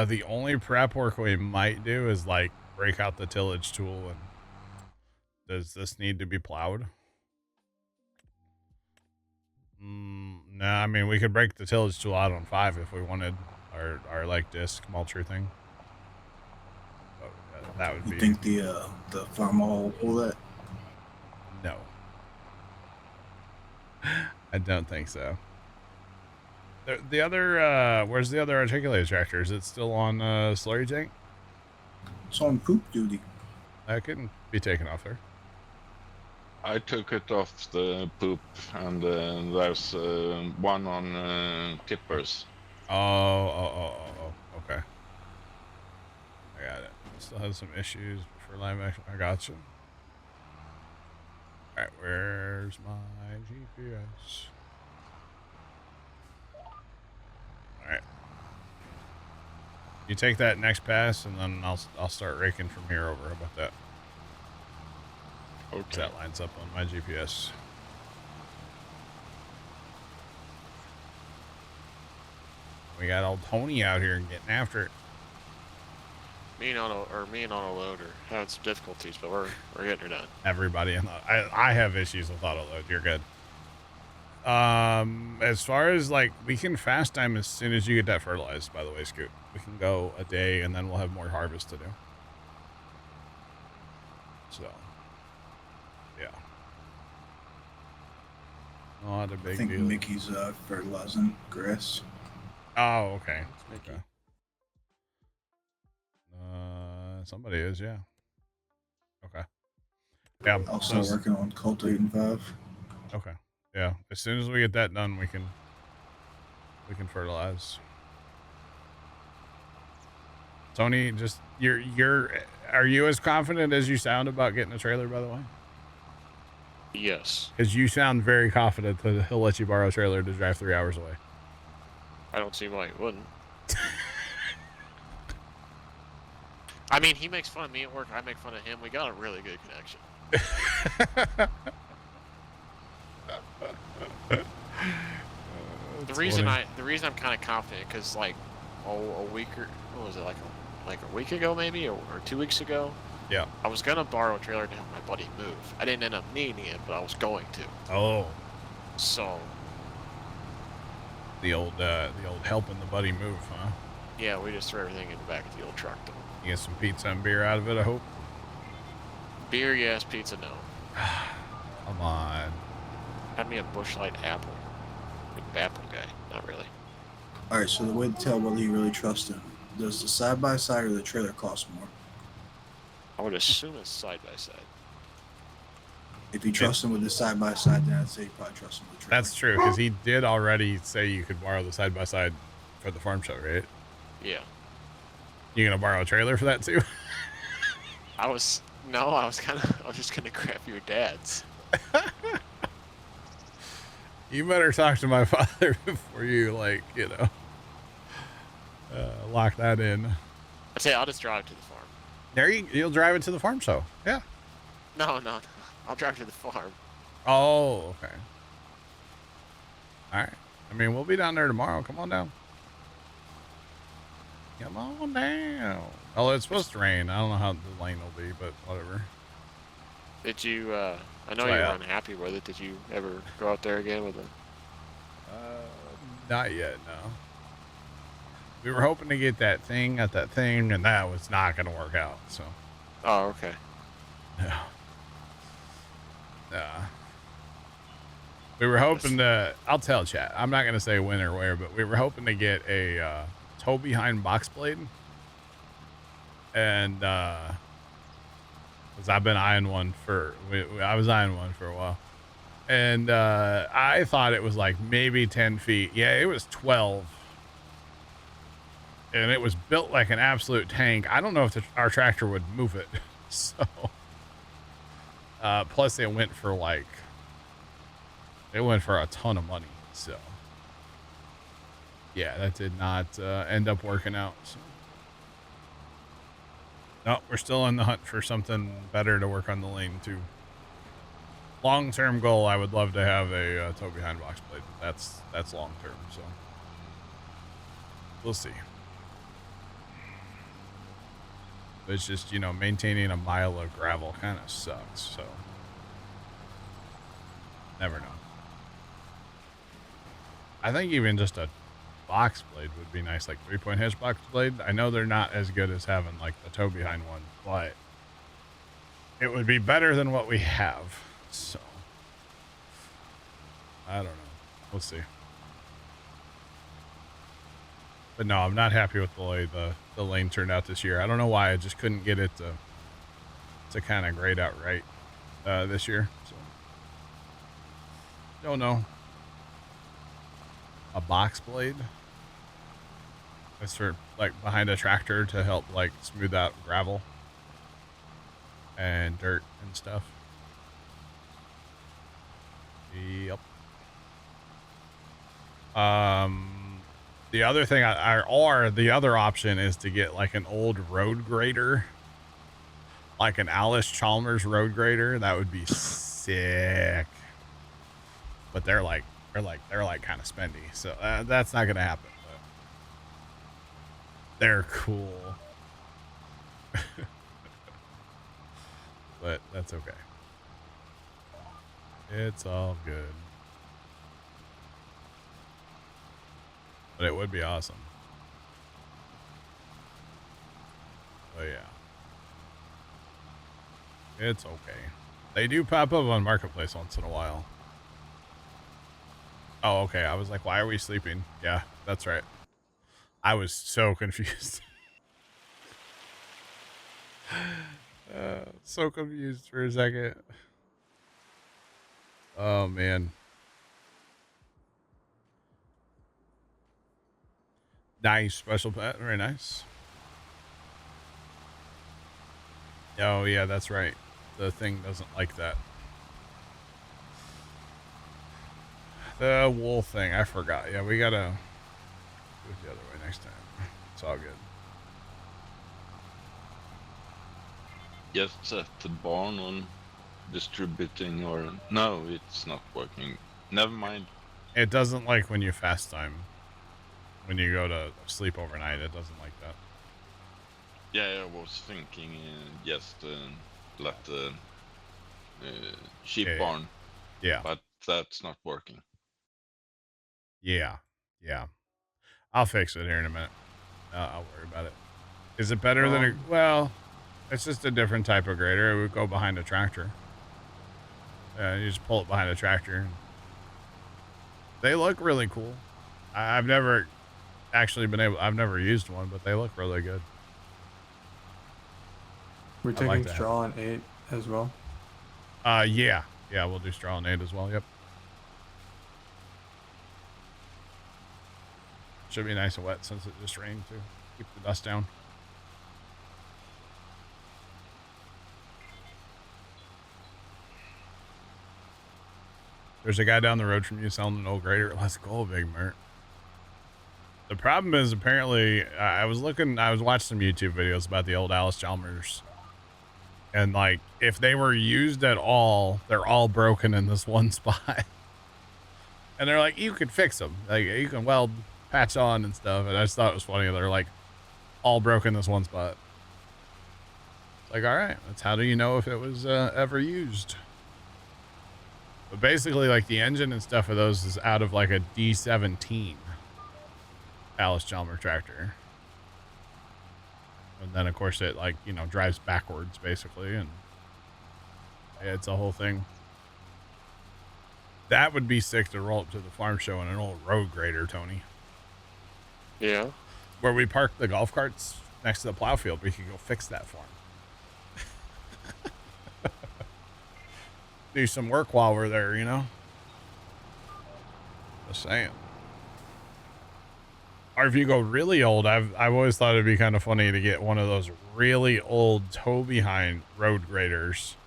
the only prep work we might do is like break out the tillage tool. And does this need to be plowed? No, I mean, we could break the tillage tool out on 5 if we wanted our like disc mulcher thing. But that would be. You think the farm will pull that? No, I don't think so. The other, where's the other articulated tractor? Is it still on slurry tank? It's on poop duty. That couldn't be taken off there. I took it off the poop, and there's one on tippers. Oh, okay. I got it. Still has some issues for live action. I got you. All right, where's my GPS? All right. You take that next pass, and then I'll start raking from here over. How about that? Okay. That lines up on my GPS. We got old Tony out here getting after it. Me and auto load are having some difficulties, but we're getting her done. Everybody in the I have issues with auto load. You're good. As far as like, we can fast time as soon as you get that fertilized, by the way, Scoot. We can go a day and then we'll have more harvest to do. So, yeah. Not a big I think deal. Mickey's fertilizing grass. Oh, okay. It's Mickey. Okay. Somebody is, yeah. Okay. Yeah. Also working on cultivating 5. Okay. Yeah. As soon as we get that done, we can fertilize. Tony, just are you as confident as you sound about getting a trailer, by the way? Yes. Because you sound very confident that he'll let you borrow a trailer to drive 3 hours away. I don't see why he wouldn't. I mean, he makes fun of me at work. I make fun of him. We got a really good connection. The reason I'm kind of confident, because like a week or what was it, like a week ago maybe, or 2 weeks ago. Yeah. I was gonna borrow a trailer to help my buddy move. I didn't end up needing it, but I was going to. Oh. So. The old helping the buddy move, huh? Yeah, we just threw everything in the back of the old truck though. You get some pizza and beer out of it, I hope. Beer, yes. Pizza, no. Come on. Had me a Busch Light apple. Big apple guy. Not really. All right, so the way to tell whether you really trust him, does the side-by-side or the trailer cost more? I would assume it's side by side. If you trust him with the side-by-side, then I'd say you probably trust him with the trailer. That's true, because he did already say you could borrow the side-by-side for the farm show, right? Yeah. You gonna borrow a trailer for that too? I was just gonna grab your dad's. You better talk to my father before you, like, you know, lock that in. I'd say I'll just drive to the farm. There you'll drive it to the farm show. Yeah. No. I'll drive to the farm. Oh, okay. All right. I mean, we'll be down there tomorrow. Come on down. Come on down. Oh, it's supposed to rain. I don't know how the lane will be, but whatever. Did you, I know you were unhappy with it. Did you ever go out there again with it? Not yet, no. We were hoping to get that thing at that thing, and that was not going to work out, so. Oh, okay. Yeah. Yeah. We were hoping to, I'll tell chat, I'm not going to say when or where, but we were hoping to get a tow behind box blade. And, because I've been eyeing one I was eyeing one for a while. And I thought it was like maybe 10 feet. Yeah, it was 12. And it was built like an absolute tank. I don't know if our tractor would move it. So, plus it went for a ton of money. So, yeah, that did not end up working out. So. No, we're still in the hunt for something better to work on the lane too. Long-term goal, I would love to have a tow behind box blade. That's long-term, so we'll see. But it's just, you know, maintaining a mile of gravel kind of sucks, so never know. I think even just a box blade would be nice, like 3-point hitch box blade. I know they're not as good as having like the tow behind one, but it would be better than what we have. So I don't know. We'll see. But no, I'm not happy with the way the lane turned out this year. I don't know why I just couldn't get it to kind of grade out right this year. So don't know. A box blade. That's for like behind a tractor to help like smooth out gravel and dirt and stuff. Yep. The other thing the other option is to get like an old road grader, like an Alice Chalmers road grader. That would be sick. But they're like kind of spendy, so that's not gonna happen. But they're cool. But that's okay. It's all good. But it would be awesome. But yeah. It's okay. They do pop up on Marketplace once in a while. Oh, okay. I was like, why are we sleeping? Yeah, that's right. I was so confused. So confused for a second. Oh, man. Nice. Special pet. Very nice. Oh, yeah, that's right. The thing doesn't like that. The wool thing. I forgot. Yeah, we gotta do it the other way next time. It's all good. Just set the barn on distributing or... No, it's not working. Never mind. It doesn't like when you fast time. When you go to sleep overnight, it doesn't like that. Yeah, I was thinking just let the sheep barn. Yeah. But that's not working. Yeah. Yeah. I'll fix it here in a minute. I'll worry about it. Is it better than a... Well, it's just a different type of grader. It would go behind a tractor. You just pull it behind a tractor. They look really cool. I've never actually been able... I've never used one, but they look really good. We're taking straw and 8 as well. Yeah. Yeah, we'll do straw and 8 as well. Yep. Should be nice and wet since it just rained too. Keep the dust down. There's a guy down the road from you selling an old grader. Let's go, Big Mert. The problem is apparently I was watching some YouTube videos about the old Alice Chalmers. And like, if they were used at all, they're all broken in this one spot. And they're like, you could fix them. Like, you can weld, patch on and stuff. And I just thought it was funny. They're like all broken in this one spot. It's like, all right, that's how do you know if it was ever used? But basically, like, the engine and stuff of those is out of like a D17 Alice Chalmers tractor. And then, of course, it, like, you know, drives backwards, basically. And yeah, it's a whole thing. That would be sick to roll up to the farm show in an old road grader, Tony. Yeah. Where we park the golf carts next to the plow field. We could go fix that for him. Do some work while we're there, you know? Just saying. Or if you go really old, I've always thought it'd be kind of funny to get one of those really old tow behind road graders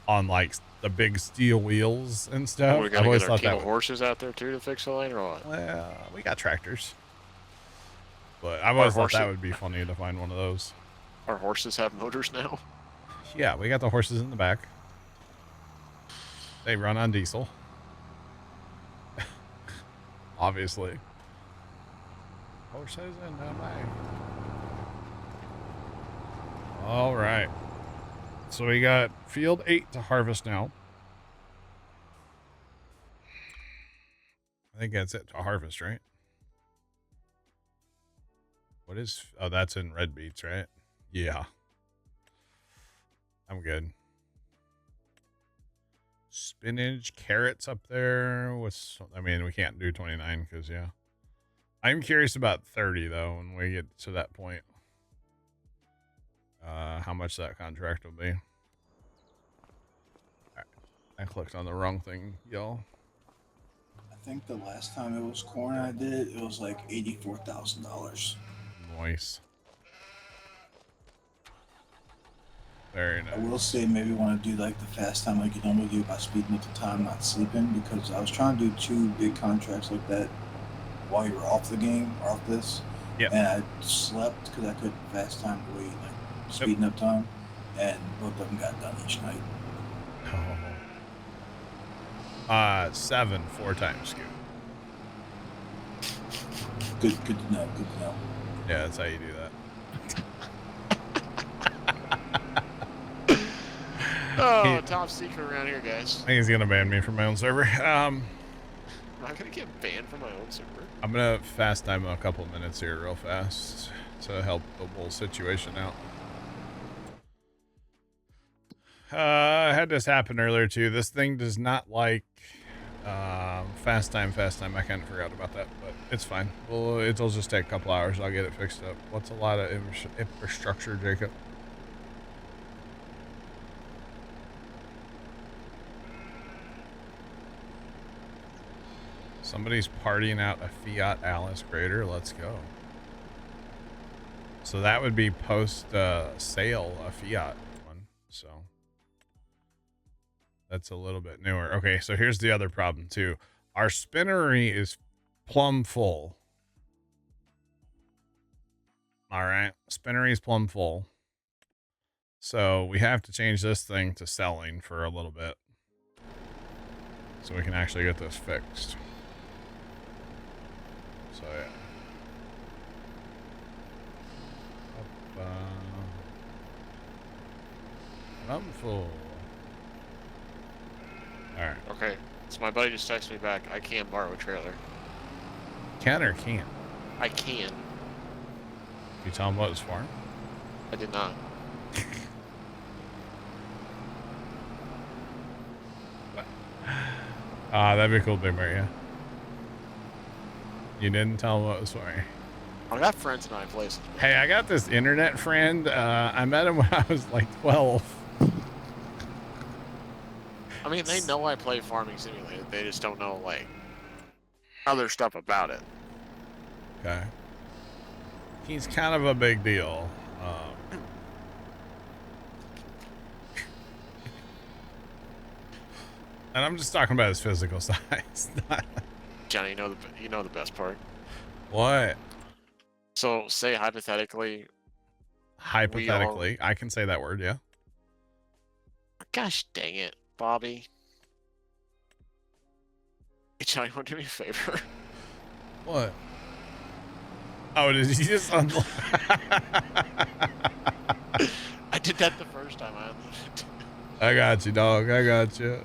on like the big steel wheels and stuff. We gotta get our team of horses out there too to fix the lane, or what? Well, we got tractors, but I've always thought that would be funny to find one of those. Our horses have motors now. Yeah, we got the horses in the back. They run on diesel. Obviously. Horses in the back. All right. So we got field 8 to harvest now. I think that's it to harvest, right? What is... Oh, that's in red beets, right? Yeah. I'm good. Spinach, carrots up there. I mean, we can't do 29 because, yeah. I'm curious about 30, though, when we get to that point. How much that contract will be. All right. I clicked on the wrong thing, y'all. I think the last time it was corn I did, it was like $84,000. Nice. Very nice. I will say maybe want to do like the fast time like you normally do by speeding up the time, not sleeping, because I was trying to do 2 big contracts like that while you were off the game, or off this. Yeah. And I slept because I couldn't fast time the way like speeding up time, and both of them got done each night. Oh. 7 4-time scoop. Good to know. Good to know. Yeah, that's how you do that. Oh, top secret around here, guys. I think he's gonna ban me from my own server. I'm not gonna get banned from my own server. I'm gonna fast time a couple minutes here real fast to help the whole situation out. I had this happen earlier too. This thing does not like fast time. I kind of forgot about that, but it's fine. Well, it'll just take a couple hours. I'll get it fixed up. What's a lot of infrastructure, Jacob? Somebody's partying out a Fiat Alice Grader. Let's go. So that would be post sale a Fiat one. So that's a little bit newer. Okay, so here's the other problem too. Our spinnery is plumb full. All right, spinnery is plumb full. So we have to change this thing to selling for a little bit, so we can actually get this fixed. So yeah. I'm full. Alright. Okay, so my buddy just texted me back. I can borrow a trailer. Can or can't? I can. You tell him what it's for? I did not. That'd be cool, Big Bear, yeah. You didn't tell him what it was for. I got friends in high places. Hey, I got this internet friend. I met him when I was like 12. I mean, they know I play Farming Simulator. They just don't know, like, other stuff about it. Okay. He's kind of a big deal. And I'm just talking about his physical size. Johnny, you know the best part. What? So, say hypothetically. Hypothetically, I can say that word, yeah. Gosh dang it, Bobby. Hey, Johnny, want to do me a favor? What? Oh, did you just unlock? I did that the first time I unloaded. I got you, dog. I got you.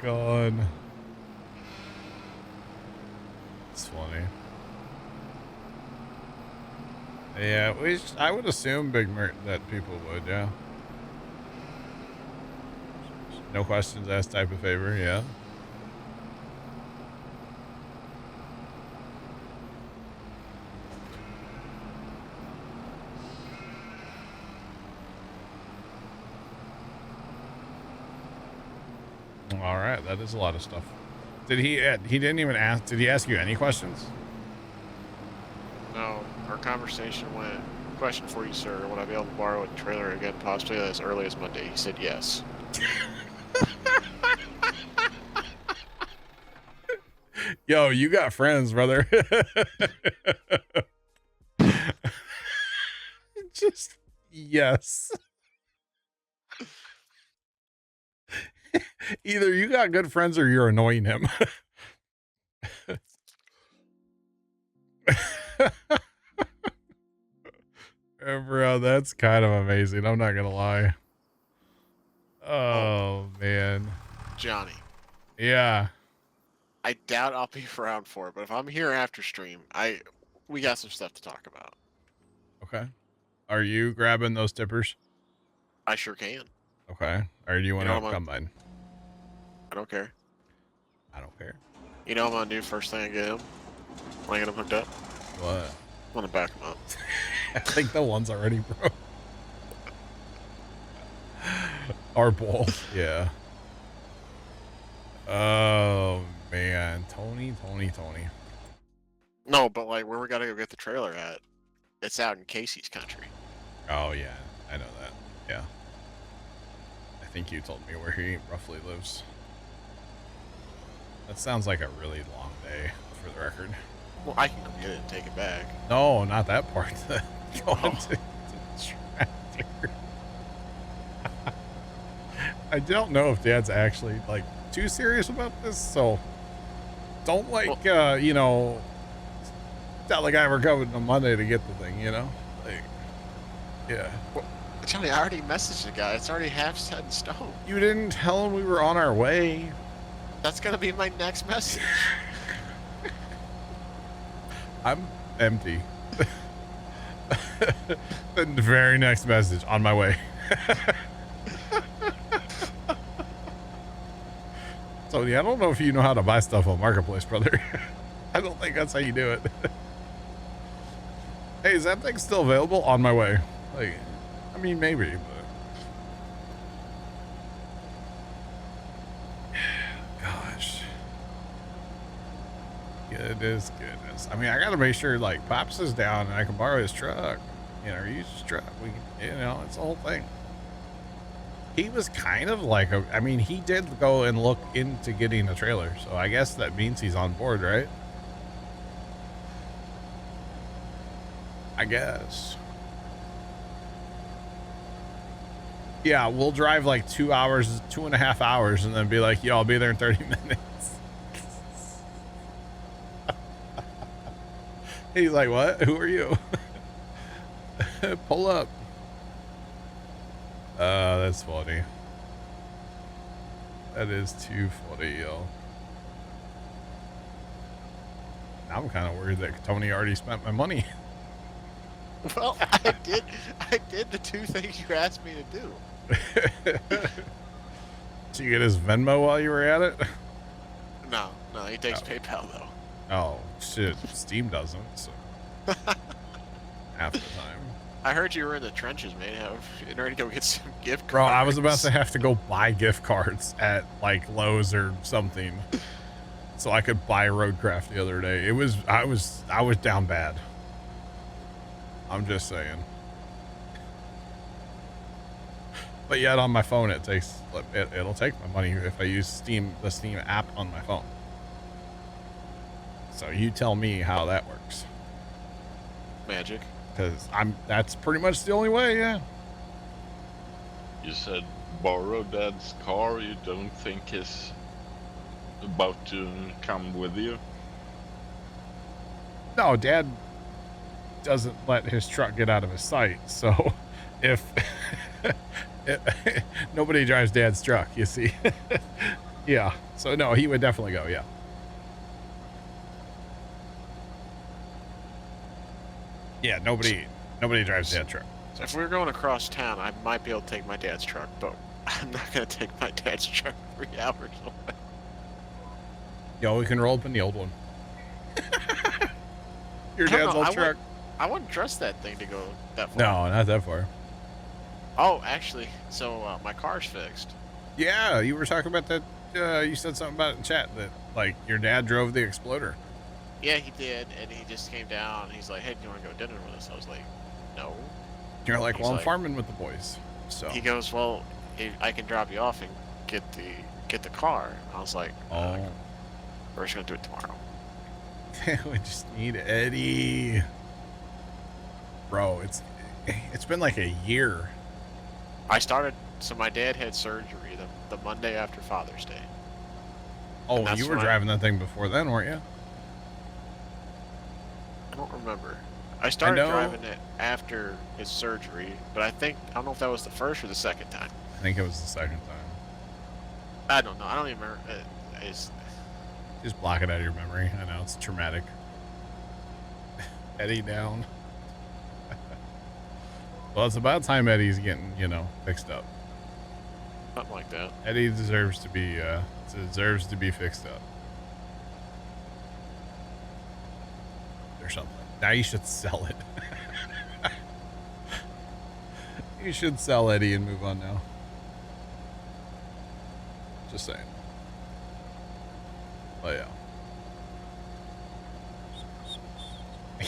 God. It's funny. Yeah, I would assume that people would, yeah. No questions asked type of favor, yeah. All right, that is a lot of stuff. Did he didn't even ask, did he ask you any questions? No, our conversation went, question for you, sir. Would I be able to borrow a trailer again, possibly as early as Monday? He said yes. Yo, you got friends, brother. Just, yes. Either you got good friends or you're annoying him. Bro, that's kind of amazing. I'm not gonna lie. Oh, man. Johnny. Yeah. I doubt I'll be around for it, but if I'm here after stream, we got some stuff to talk about. Okay. Are you grabbing those tippers? I sure can. Okay. Or do you want to have combine? I don't care. I don't care. You know what I'm gonna do first thing I get him? When I get him hooked up? What? I'm gonna back him up. I think the one's already broke. Or both. Yeah. Oh, man. Tony. No, but like where we gotta go get the trailer at, it's out in Casey's country. Oh, yeah. I know that. Yeah. I think you told me where he roughly lives. That sounds like a really long day, for the record. Well, I can go get it and take it back. No, not that part. Going to the tractor. I don't know if Dad's actually, like, too serious about this, so don't, like, you know, tell the guy we're coming on Monday to get the thing, you know? Like, Yeah. Well, Johnny, I already messaged the guy. It's already half set in stone. You didn't tell him we were on our way. That's gonna be my next message. I'm empty. The very next message, on my way. So yeah, I don't know if you know how to buy stuff on Marketplace, brother. I don't think that's how you do it. Hey, is that thing still available? On my way. Like, I mean, maybe, but gosh, goodness. I mean, I gotta make sure like Pops is down and I can borrow his truck, you know, or use his truck. We can, you know, it's the whole thing. He was kind of like I mean, he did go and look into getting a trailer, so I guess that means he's on board, right? I guess. Yeah, we'll drive like 2.5 hours, and then be like, yo, I'll be there in 30 minutes. He's like, what? Who are you? Pull up. That's funny. That is too funny, yo. I'm kind of worried that Tony already spent my money. Well, I did the 2 things you asked me to do. Did you get his Venmo while you were at it? No, he takes PayPal though. Oh, shit. Steam doesn't, so. Half the time. I heard you were in the trenches, man. You're ready to go get some gift cards. Bro, I was about to have to go buy gift cards at like Lowe's or something so I could buy Roadcraft the other day. I was down bad. I'm just saying. But yet on my phone it'll take my money if I use the Steam app on my phone. So you tell me how that works. Magic. Because that's pretty much the only way, yeah. You said borrow Dad's car. You don't think he's about to come with you? No, Dad doesn't let his truck get out of his sight. So if nobody drives Dad's truck, you see. Yeah. So no, he would definitely go, yeah. Yeah, nobody drives Dad's truck. So if we were going across town, I might be able to take my dad's truck, but I'm not gonna take my dad's truck 3 hours away. Yo, we can roll up in the old one. Your dad's old truck. I wouldn't trust that thing to go that far. No, not that far. Oh, actually, so my car's fixed. Yeah, you were talking about that. You said something about it in chat that like your dad drove the Exploder. Yeah, he did, and he just came down. And he's like, "Hey, do you want to go dinner with us?" I was like, "No." You're like, He's "Well, I'm like, farming with the boys." So he goes, "Well, I can drop you off and get the car." And I was like, "Oh, we're just gonna do it tomorrow." we just need Eddie, bro. It's been like a year. So my dad had surgery the Monday after Father's Day. Oh, you were driving that thing before then, weren't you? I don't remember. I started driving it after his surgery, but I don't know if that was the first or the second time. I think it was the second time. I don't know. I don't even remember. Just block it out of your memory. I know, it's traumatic. Eddie down. Well, it's about time Eddie's getting, fixed up. Something like that. Eddie deserves to be fixed up. Or something. Now you should sell it. You should sell Eddie and move on now. Just saying. But yeah.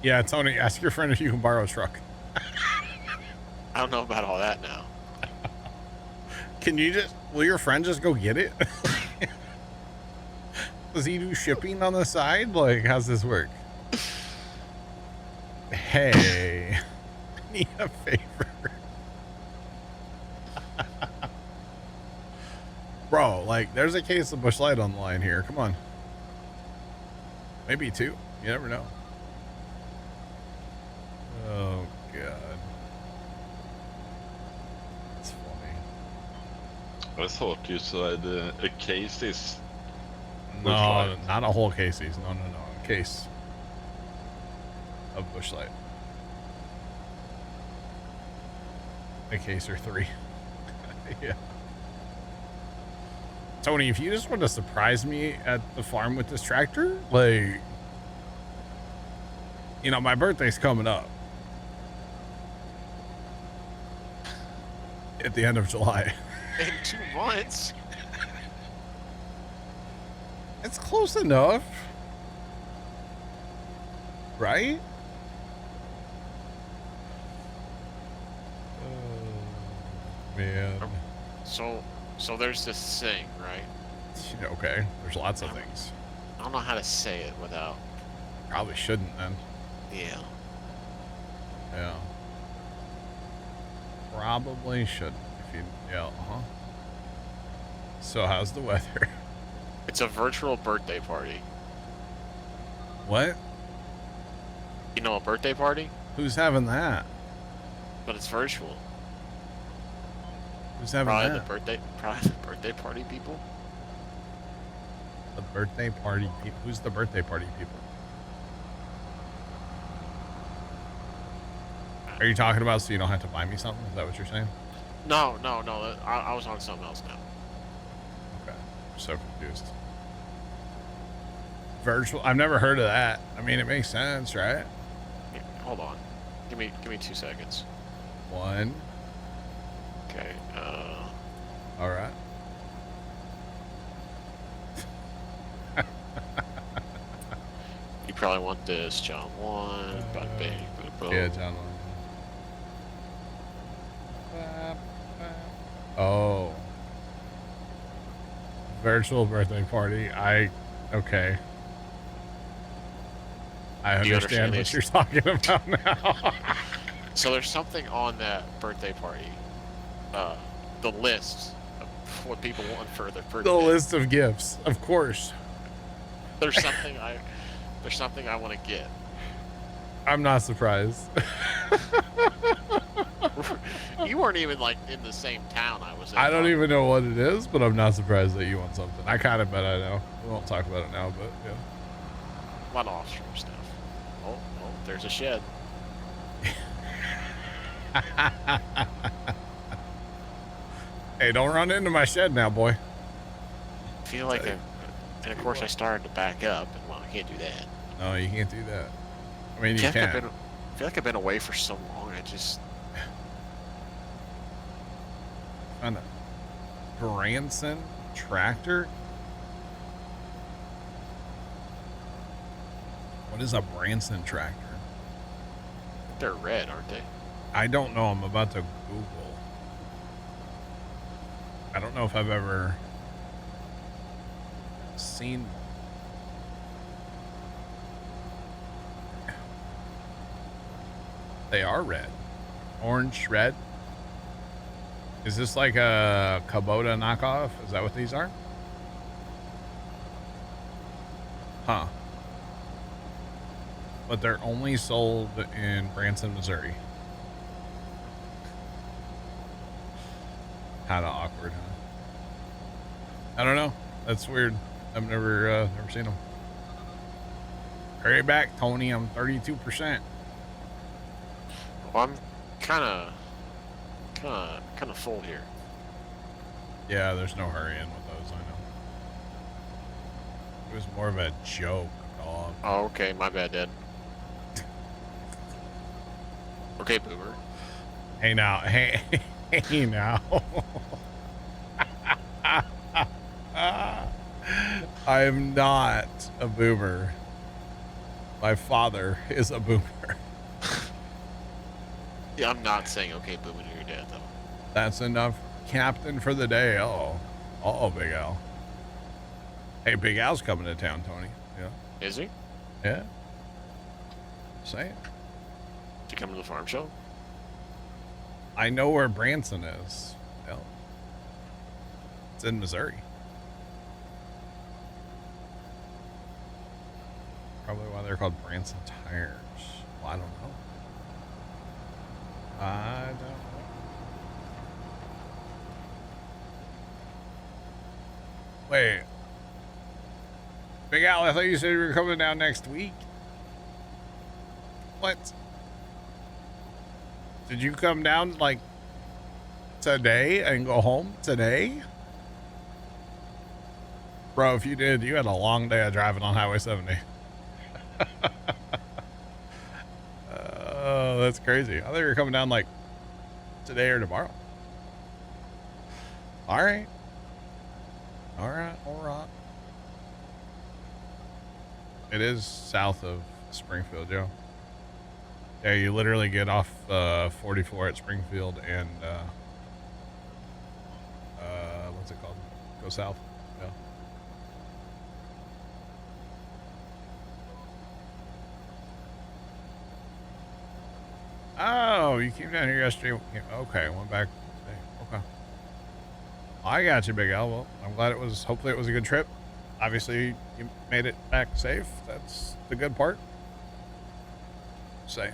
Yeah, Tony, ask your friend if you can borrow a truck. I don't know about all that now. Will your friend just go get it? Does he do shipping on the side? Like, how's this work? Hey, I need a favor. Bro, like, there's a case of Busch Light on the line here. Come on. Maybe 2. You never know. Oh, God. I thought you said a case is No, Bushlight. not a whole cases. No, a case of Bushlight. A case or 3. Yeah. Tony, if you just want to surprise me at the farm with this tractor, like, you know, my birthday's coming up at the end of July. In 2 months. It's close enough, right? Oh, man. So there's this thing, right? Okay, there's lots of things. I don't know how to say it without. Probably shouldn't then. Yeah. Yeah. Probably shouldn't. If you, yeah, So how's the weather? It's a virtual birthday party. What? You know, a birthday party, Who's having that? but it's virtual. Who's having Probably that? the birthday party people. The birthday party people. Who's the birthday party people? Are you talking about so you don't have to buy me something? Is that what you're saying? No. I was on something else now. Okay. I'm so confused. Virtual. I've never heard of that. I mean, it makes sense, right? Yeah, hold on. Give me 2 seconds. 1. Okay. All right. You probably want this, John 1. Bada bing, bada boom. Yeah, John. Oh. Virtual birthday party. Okay. I Do you understand what understand you're talking about now. So there's something on that birthday party. The list of what people want for their birthday. The list of gifts, of course. There's something I want to get. I'm not surprised. You weren't even like in the same town I was in. I don't even know what it is, but I'm not surprised that you want something. I kind of bet I know. We won't talk about it now, but yeah. A lot of offstream stuff. Oh, there's a shed. Hey, don't run into my shed now, boy. I feel like and of course I started to back up, and well, I can't do that. No, you can't do that. I mean, you I can. feel like I've been away for so long. I just On a Branson tractor? What is a Branson tractor? they're red, aren't they? I don't know. I'm about to Google. I don't know if I've ever seen one. They are red. Orange, red. Is this like a Kubota knockoff? Is that what these are? Huh. But they're only sold in Branson, Missouri. Kinda awkward, huh? I don't know. That's weird. I've never seen them. Hurry back, Tony. I'm 32%. Well, I'm kind of full here. Yeah, there's no hurrying with those, I know. It was more of a joke, dog. Oh, okay, my bad, Dad. Okay, Boomer. Hey now, hey now. I am not a boomer. My father is a boomer. Yeah, I'm not saying okay, Boomer, to your dad though. That's enough, Captain, for the day. Oh, Big Al. Hey, Big Al's coming to town, Tony. Yeah. Is he? Yeah. Say it. To come to the farm show? I know where Branson is. Yeah. It's in Missouri. Probably why they're called Branson tires. Well, I don't know. I don't know. Wait. Big Al, I thought you said you were coming down next week. What? Did you come down like today and go home today? Bro, if you did, you had a long day of driving on Highway 70. Oh, that's crazy. I thought you were coming down like today or tomorrow. All right. All right. All right. It is south of Springfield, Joe. Yeah, you literally get off 44 at Springfield and what's it called? Go south. Yeah. Oh, you came down here yesterday. Okay, went back today. Okay. I got you, Big Al. Well, I'm glad it was, hopefully it was a good trip. Obviously, you made it back safe. That's the good part. Say.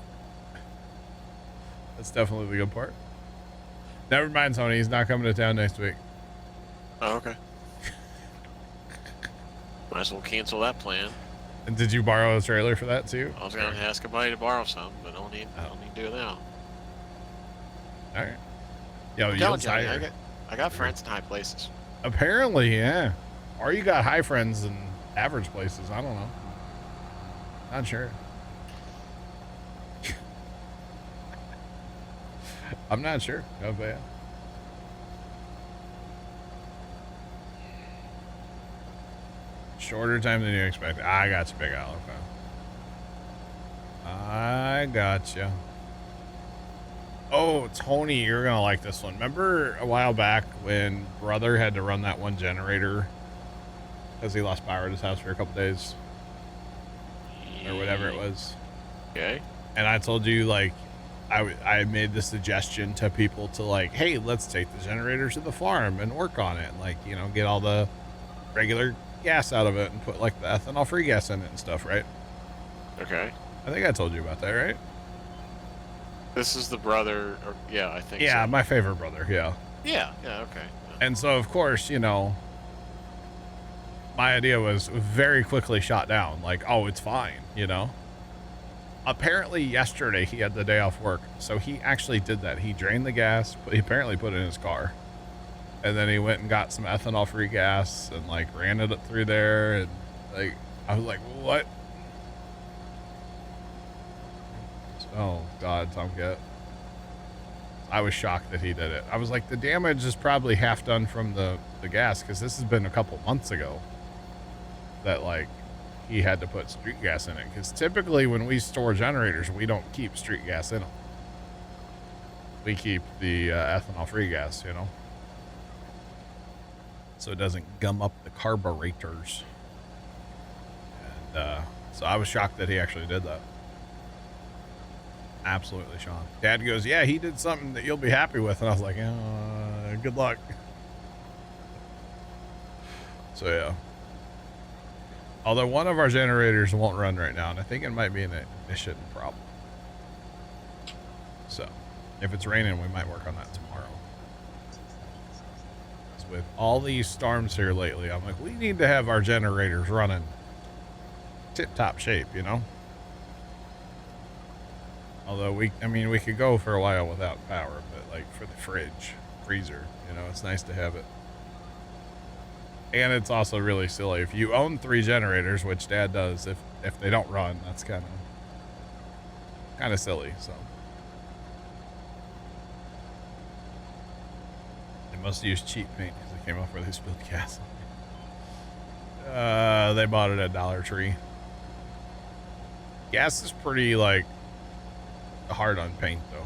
That's definitely the good part. Never mind, Tony. He's not coming to town next week. Oh, okay. Might as well cancel that plan. And did you borrow a trailer for that too? I was gonna ask somebody to borrow some, but I don't need to do it now. All right. Yo, I'm you telling you, I got friends in high places. Apparently, yeah. Or you got high friends in average places. I don't know. Not sure. I'm not sure. No, but yeah. Shorter time than you expected. I got you, Big Al. Okay. I got you. Oh, Tony, you're going to like this one. Remember a while back when brother had to run that one generator because he lost power at his house for a couple days? Or whatever it was. Okay. And I told you, like, I made the suggestion to people to, like, hey, let's take the generator to the farm and work on it. And, like, you know, get all the regular gas out of it and put, like, the ethanol-free gas in it and stuff, right? Okay. I think I told you about that, right? This is the brother, or yeah, I think Yeah, so. my favorite brother, yeah. Yeah, okay. Yeah. And so, of course, you know, my idea was very quickly shot down. Like, oh, it's fine, you know? Apparently, yesterday, he had the day off work, so he actually did that. He drained the gas, but he apparently put it in his car. And then he went and got some ethanol-free gas and, like, ran it up through there. And, like, I was like, what? Oh, God, Tomcat. I was shocked that he did it. I was like, the damage is probably half done from the gas, because this has been a couple months ago that, like, he had to put street gas in it. Because typically when we store generators, we don't keep street gas in them. We keep the ethanol-free gas, you know? So it doesn't gum up the carburetors. And so I was shocked that he actually did that. Absolutely, Sean. Dad goes, yeah, he did something that you'll be happy with. And I was like, good luck. So, yeah. Although one of our generators won't run right now, and I think it might be an ignition problem. So, if it's raining, we might work on that tomorrow. With all these storms here lately, I'm like, we need to have our generators running tip-top shape, you know? Although we could go for a while without power, but like for the freezer, you know, it's nice to have it. And it's also really silly. If you own 3 generators, which Dad does, if they don't run, that's kind of silly, so. They must use cheap paint because it came off where they spilled gas. They bought it at Dollar Tree. Gas is pretty, like, hard on paint, though.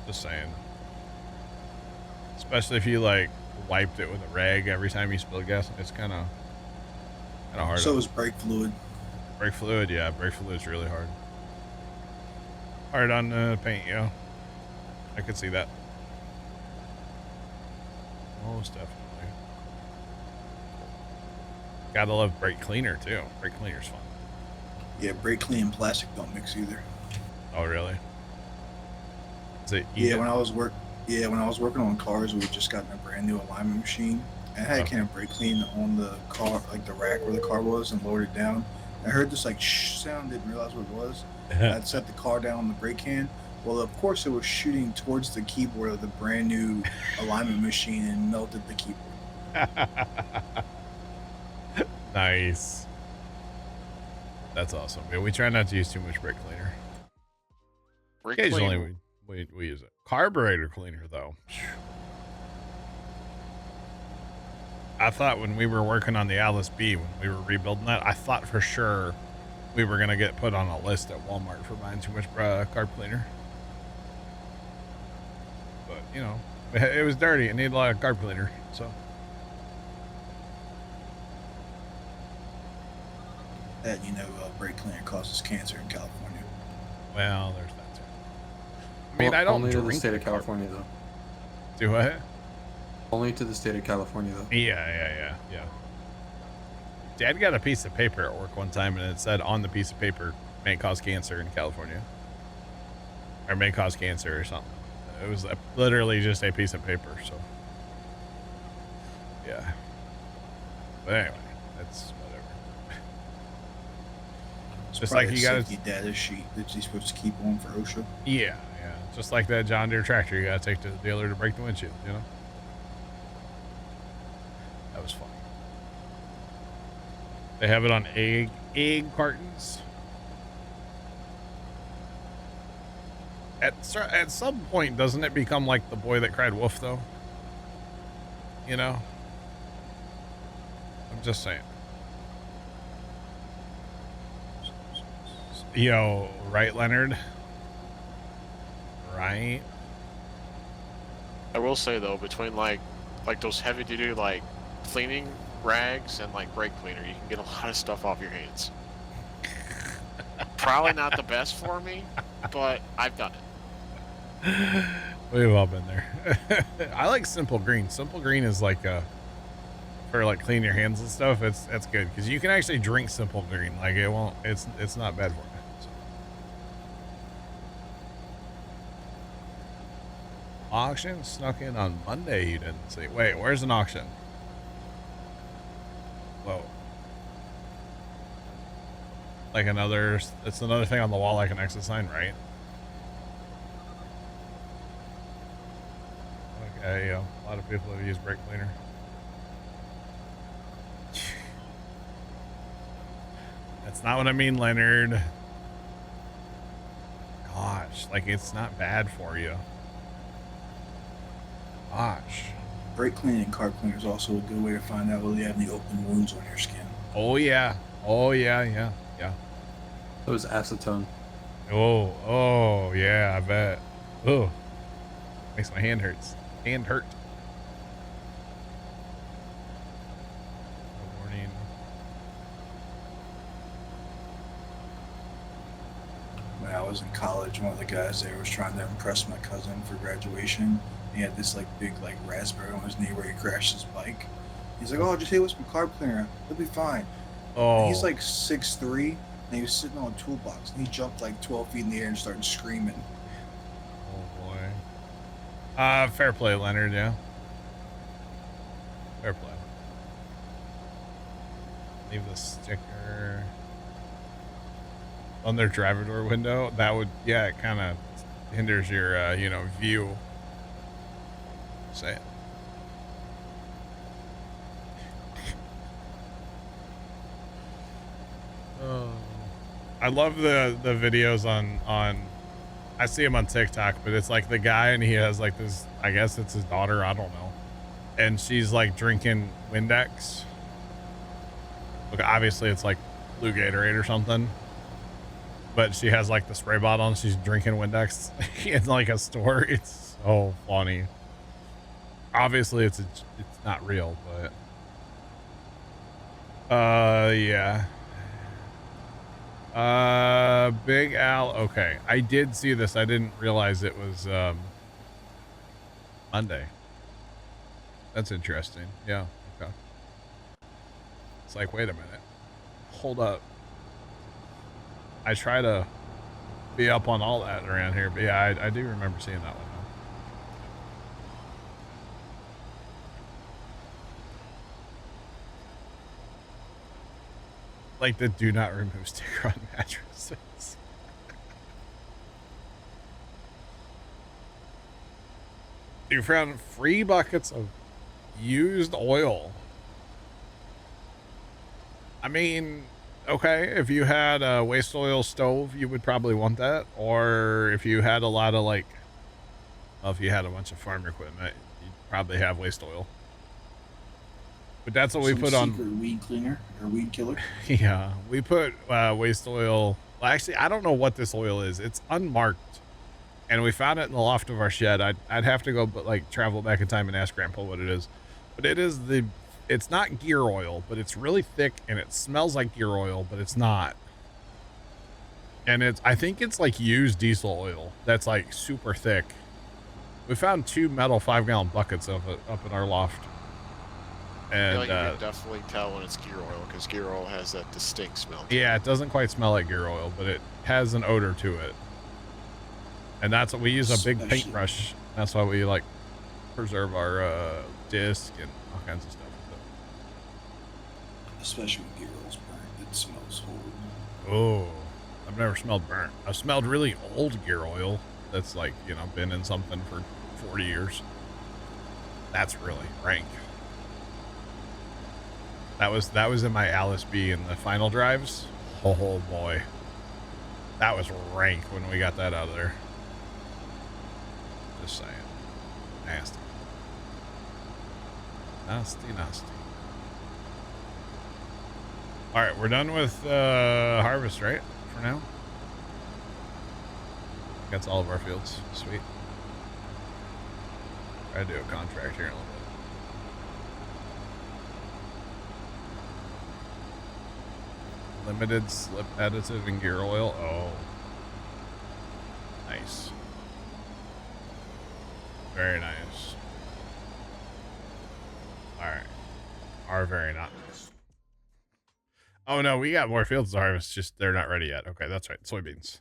Just saying. Especially if you, like, wiped it with a rag every time you spill gas. It's kind of hard. So is brake fluid. Brake fluid, yeah. Brake fluid's really hard. Hard on paint, yeah. I could see that. Most definitely. Gotta love brake cleaner, too. Brake cleaner's fun. Yeah, brake clean and plastic don't mix either. Oh, really? Is it Yeah, when I was working on cars, we had just gotten a brand new alignment machine, And I had a can of brake clean on the car, like the rack where the car was, and lowered it down. I heard this like shh sound, didn't realize what it was. I'd set the car down on the brake can. Well, of course, it was shooting towards the keyboard of the brand new alignment machine and melted the keyboard. Nice. That's awesome. Yeah, we try not to use too much brake cleaner. Occasionally we use it. Carburetor cleaner though. I thought when we were working on the Alice B, when we were rebuilding that, I thought for sure we were gonna get put on a list at Walmart for buying too much carb cleaner. But you know, it was dirty. It needed a lot of carb cleaner. So That brake cleaner causes cancer in California. well, there's that too. I mean, I don't only drink to the state of California though. Do what? Only to the state of California though. Yeah. Dad got a piece of paper at work one time, and it said on the piece of paper, may cause cancer in California. Or may cause cancer or something. It was literally just a piece of paper, so. Yeah. But anyway, that's whatever. It's just probably like you a gotta. safety data sheet that you're supposed to keep on for OSHA. Yeah. Just like that John Deere tractor, you gotta take to the dealer to break the windshield, you know? That was fun. They have it on egg cartons. At some point, doesn't it become like The Boy That Cried Wolf, though? You know? I'm just saying. Yo, right, Leonard? Right? I will say though, between like those heavy duty like cleaning rags and like brake cleaner, you can get a lot of stuff off your hands. Probably not the best for me, but I've done it. We've all been there. I like Simple Green. Simple Green is like for like clean your hands and stuff. That's good because you can actually drink Simple Green. Like it won't. It's not bad for you. So. Auction snuck in on Monday. You didn't see. Wait, where's an auction? Whoa. Like it's another thing on the wall like an exit sign, right? Okay, yeah. A lot of people have used brake cleaner. That's not what I mean, Leonard. Gosh, like it's not bad for you. Gosh. Brake cleaning and carb cleaner is also a good way to find out whether you have any open wounds on your skin. Oh yeah. Yeah. It was acetone. Oh yeah, I bet. Oh, makes my hand hurt. Good morning. When I was in college, one of the guys there was trying to impress my cousin for graduation. He had this like big like raspberry on his knee where he crashed his bike. He's like, "Oh, just hit with some carb cleaner. He'll be fine." Oh, And he's like 6'3", and he was sitting on a toolbox, and he jumped like 12 feet in the air and started screaming. Oh boy. Fair play, Leonard. Yeah. Fair play. Leave the sticker on their driver door window. That would, yeah, it kind of hinders your, view. Say it. Oh. I love the videos on I see him on TikTok, but it's like the guy and he has like this, I guess it's his daughter, I don't know. And she's like drinking Windex. Look, obviously it's like Blue Gatorade or something. But she has like the spray bottle and she's drinking Windex in like a store. It's so funny. Obviously it's not real, but yeah. Big Al. Okay, I did see this. I didn't realize it was Monday. That's interesting. Yeah. Okay. It's like, wait a minute. Hold up. I try to be up on all that around here, but yeah, I do remember seeing that one. Like the do not remove sticker on mattresses. You found free buckets of used oil. I mean, okay, if you had a waste oil stove, you would probably want that. Or if you had a lot of like, well, if you had a bunch of farm equipment, you'd probably have waste oil. But that's what we put on. Secret weed cleaner or weed killer. Yeah, we put waste oil. Well, actually, I don't know what this oil is. It's unmarked, and we found it in the loft of our shed. I'd have to go, but like travel back in time and ask Grandpa what it is. But it is the. It's not gear oil, but it's really thick and it smells like gear oil, but it's not. And I think it's like used diesel oil that's like super thick. We found 2 metal 5-gallon buckets of it up in our loft. And I feel like you can definitely tell when it's gear oil because gear oil has that distinct smell. Yeah, it doesn't quite smell like gear oil, but it has an odor to it. And that's what we use, a big paintbrush. That's why we like preserve our disc and all kinds of stuff. Especially when gear oil's burnt, it smells horrible. Oh, I've never smelled burnt. I've smelled really old gear oil that's like, you know, been in something for 40 years. That's really rank. That was in my Alice B in the final drives. Oh boy. That was rank when we got that out of there. Just saying. Nasty. Nasty, nasty. All right, we're done with harvest, right? For now. That's all of our fields. Sweet. Try to do a contract here in a little bit. Limited slip additive and gear oil. Oh. Nice. Very nice. Alright. Are very not nice. Oh no, we got more fields to harvest, just they're not ready yet. Okay, that's right. Soybeans.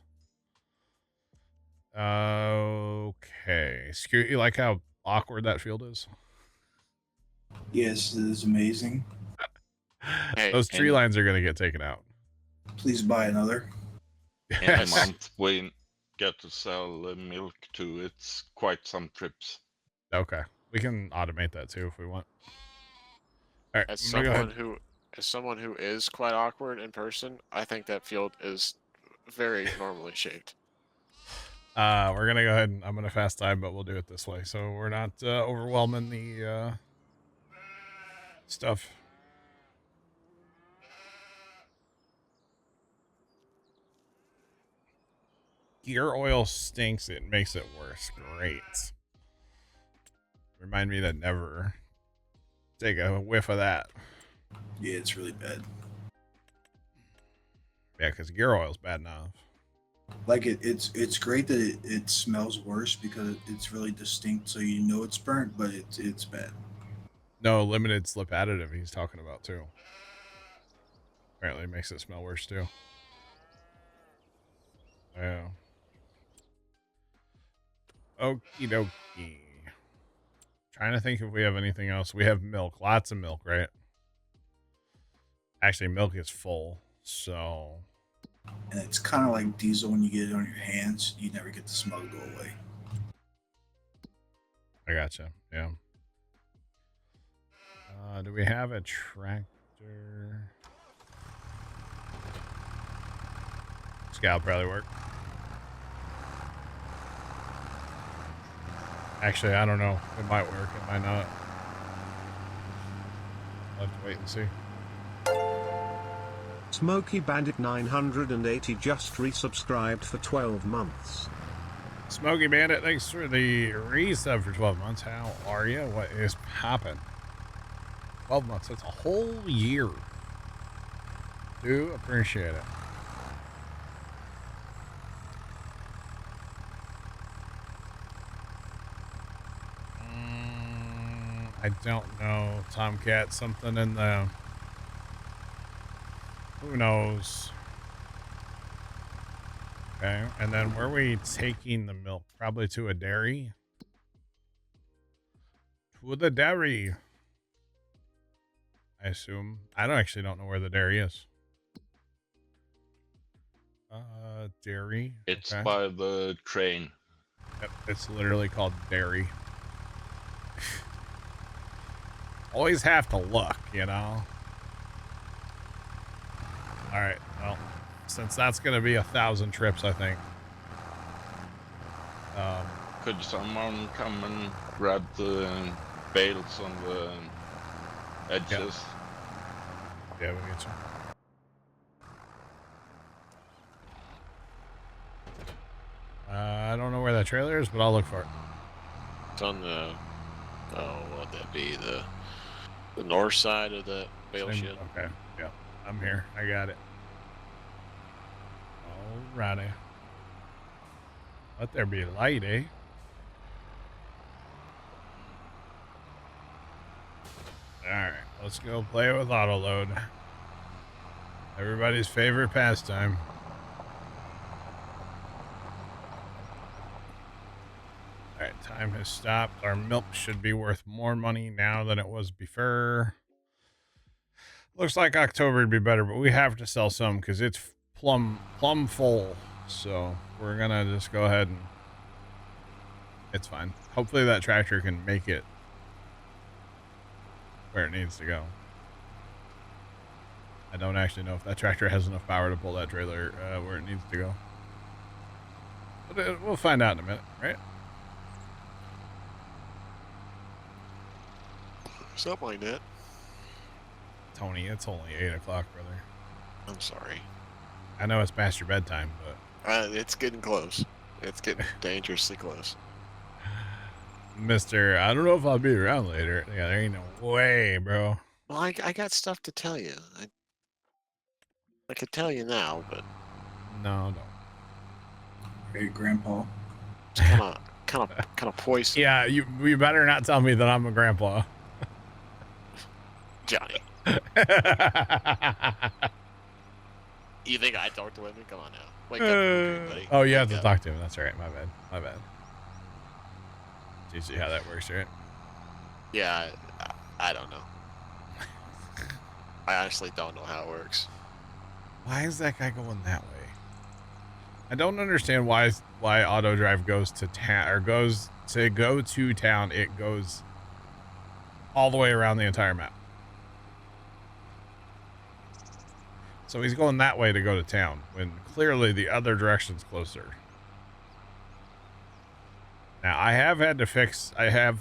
Okay. Scoot, you like how awkward that field is? Yes, it is amazing. Hey, those tree lines are going to get taken out. Please buy another. In a month, we get to sell milk too. It's quite some trips. Okay. We can automate that too if we want. All right. As someone who is quite awkward in person, I think that field is very normally shaped. We're gonna go ahead and I'm gonna fast time, but we'll do it this way, so we're not overwhelming the stuff. Gear oil stinks. It makes it worse. Great. Remind me to never take a whiff of that. Yeah, it's really bad. Yeah, because gear oil is bad enough. Like it's great that it smells worse because it's really distinct, so you know it's burnt, but it's bad. No, limited slip additive he's talking about too. Apparently it makes it smell worse too. Yeah. Okie dokie. Trying to think if we have anything else. We have milk. Lots of milk, right? Actually, milk is full, so... And it's kind of like diesel when you get it on your hands. You never get the smell to go away. I gotcha. Yeah. Do we have a tractor? Scout probably work. Actually, I don't know. It might work. It might not. I'll have to wait and see. Smokey Bandit 980 just resubscribed for 12 months. Smokey Bandit, thanks for the resub for 12 months. How are you? What is poppin'? 12 months. That's a whole year. Do appreciate it. I don't know. Tomcat, something in the... Who knows? Okay, and then where are we taking the milk? Probably to a dairy? To the dairy. I assume. I actually don't know where the dairy is. Dairy. It's Okay. by the train. Yep, it's literally called dairy. Always have to look, you know? Alright, well, since that's going to be 1,000 trips, I think. Could someone come and grab the bales on the edges? Yeah, we get you. I don't know where that trailer is, but I'll look for it. It's on the, oh, what would that be? The north side of the bale shed. Okay, yeah, I'm here. I got it. Alrighty. Let there be light, eh? Alright, let's go play with autoload. Everybody's favorite pastime. Alright, time has stopped. Our milk should be worth more money now than it was before. Looks like October would be better, but we have to sell some because it's plumb full. So we're gonna just go ahead and it's fine. Hopefully that tractor can make it where it needs to go. I don't actually know if that tractor has enough power to pull that trailer where it needs to go. But we'll find out in a minute, right? Something like that. Tony, it's only 8 o'clock, brother. I'm sorry. I know it's past your bedtime, but... It's getting close. It's getting dangerously close. Mister, I don't know if I'll be around later. Yeah, there ain't no way, bro. Well, I got stuff to tell you. I could tell you now, but No, don't. Hey, Grandpa. it's kind of poison. Yeah, you better not tell me that I'm a grandpa. Johnny. You think I talk to women? Come on now. Wake up, buddy. Oh, you have Wake to up. talk to him. That's all right. My bad. My bad. Do you see how that works, right? Yeah, I don't know. I honestly don't know how it works. Why is that guy going that way? I don't understand why auto drive goes to town or goes to go to town. It goes all the way around the entire map. So he's going that way to go to town when clearly the other direction's closer. Now I have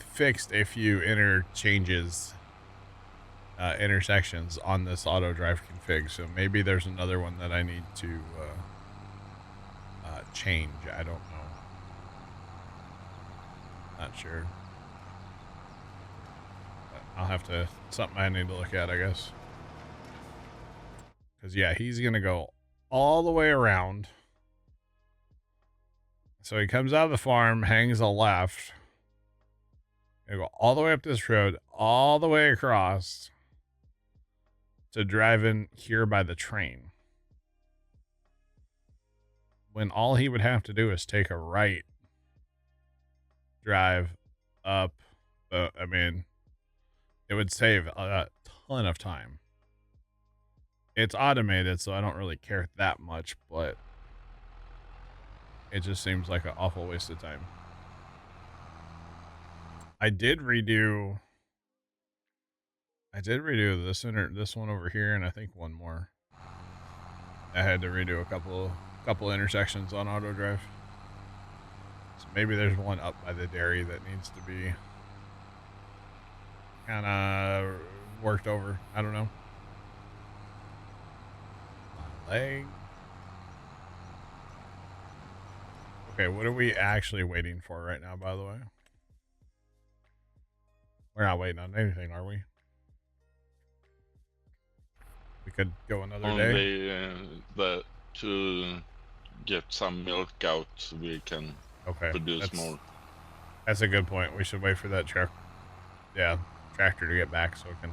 fixed a few intersections on this auto drive config. So maybe there's another one that I need to change. I don't know. Not sure. But I'll have to, something I need to look at, I guess. Because, yeah, he's going to go all the way around. So he comes out of the farm, hangs a left. Gonna go all the way up this road, all the way across to drive in here by the train. When all he would have to do is take a right, drive up. I mean, it would save a ton of time. It's automated, so I don't really care that much, but it just seems like an awful waste of time. I did redo this one over here, and I think one more. I had to redo a couple intersections on auto drive. So maybe there's one up by the dairy that needs to be kind of worked over. I don't know. My leg. Okay, what are we actually waiting for right now, by the way? We're not waiting on anything, are we? We could go another day. Only to get some milk out so we can produce more. That's a good point. We should wait for that tractor to get back so it can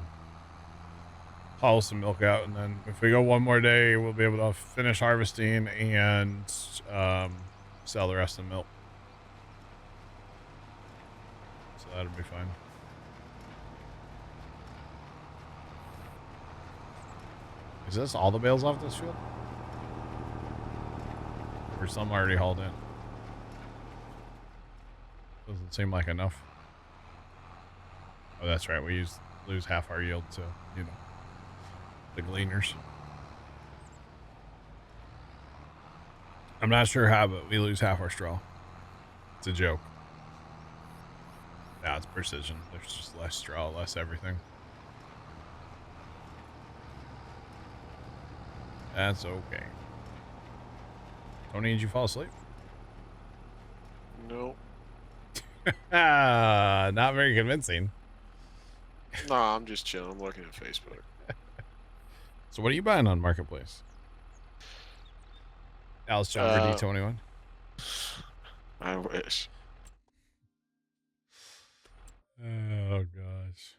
haul some milk out, and then if we go one more day, we'll be able to finish harvesting and sell the rest of the milk. So that'll be fine. Is this all the bales off this field? for some already hauled in. Doesn't seem like enough. Oh, that's right. We lose half our yield to, you know, the gleaners. I'm not sure how, but we lose half our straw. It's a joke. Now it's precision. There's just less straw, less everything. That's okay. Tony, did you fall asleep? No. Not very convincing. No, I'm just chilling. I'm looking at Facebook. So what are you buying on Marketplace? Alice John for D21. I wish. Oh gosh.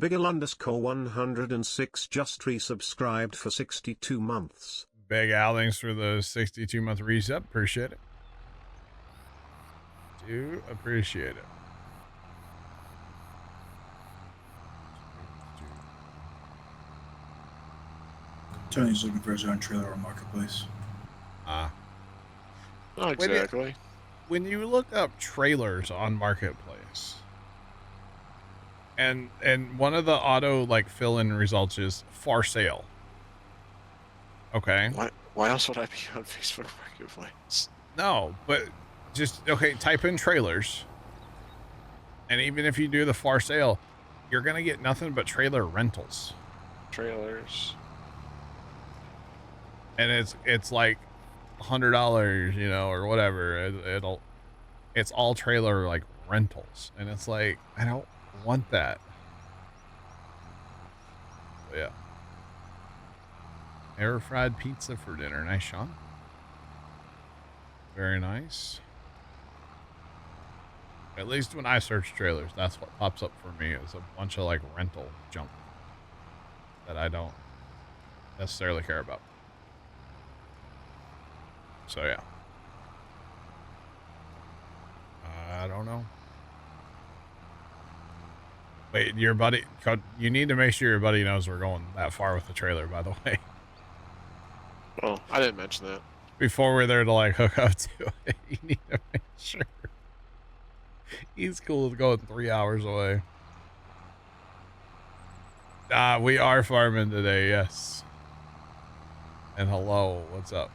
Biggle_106 just resubscribed for 62 months. Big Al, thanks for the 62-month reset. Appreciate it. Do appreciate it. Tony's looking for his own trailer on Marketplace. Ah. Not exactly. When you look up trailers on Marketplace, and one of the auto like fill-in results is for sale. Okay. Why else would I be on Facebook Marketplace? No, but just okay, type in trailers. And even if you do the for sale, you're gonna get nothing but trailer rentals. Trailers. And it's like $100, you know, or whatever. It's all trailer like rentals, and it's like I don't want that. But yeah. Air fried pizza for dinner. Nice, Sean. Very nice. At least when I search trailers, that's what pops up for me, is a bunch of like rental junk that I don't necessarily care about. So yeah. I don't know. Wait, your buddy, you need to make sure your buddy knows we're going that far with the trailer, by the way. Oh, I didn't mention that. Before we're there to like hook up to it, you need to make sure he's cool with going 3 hours away. We are farming today, yes. And hello, what's up?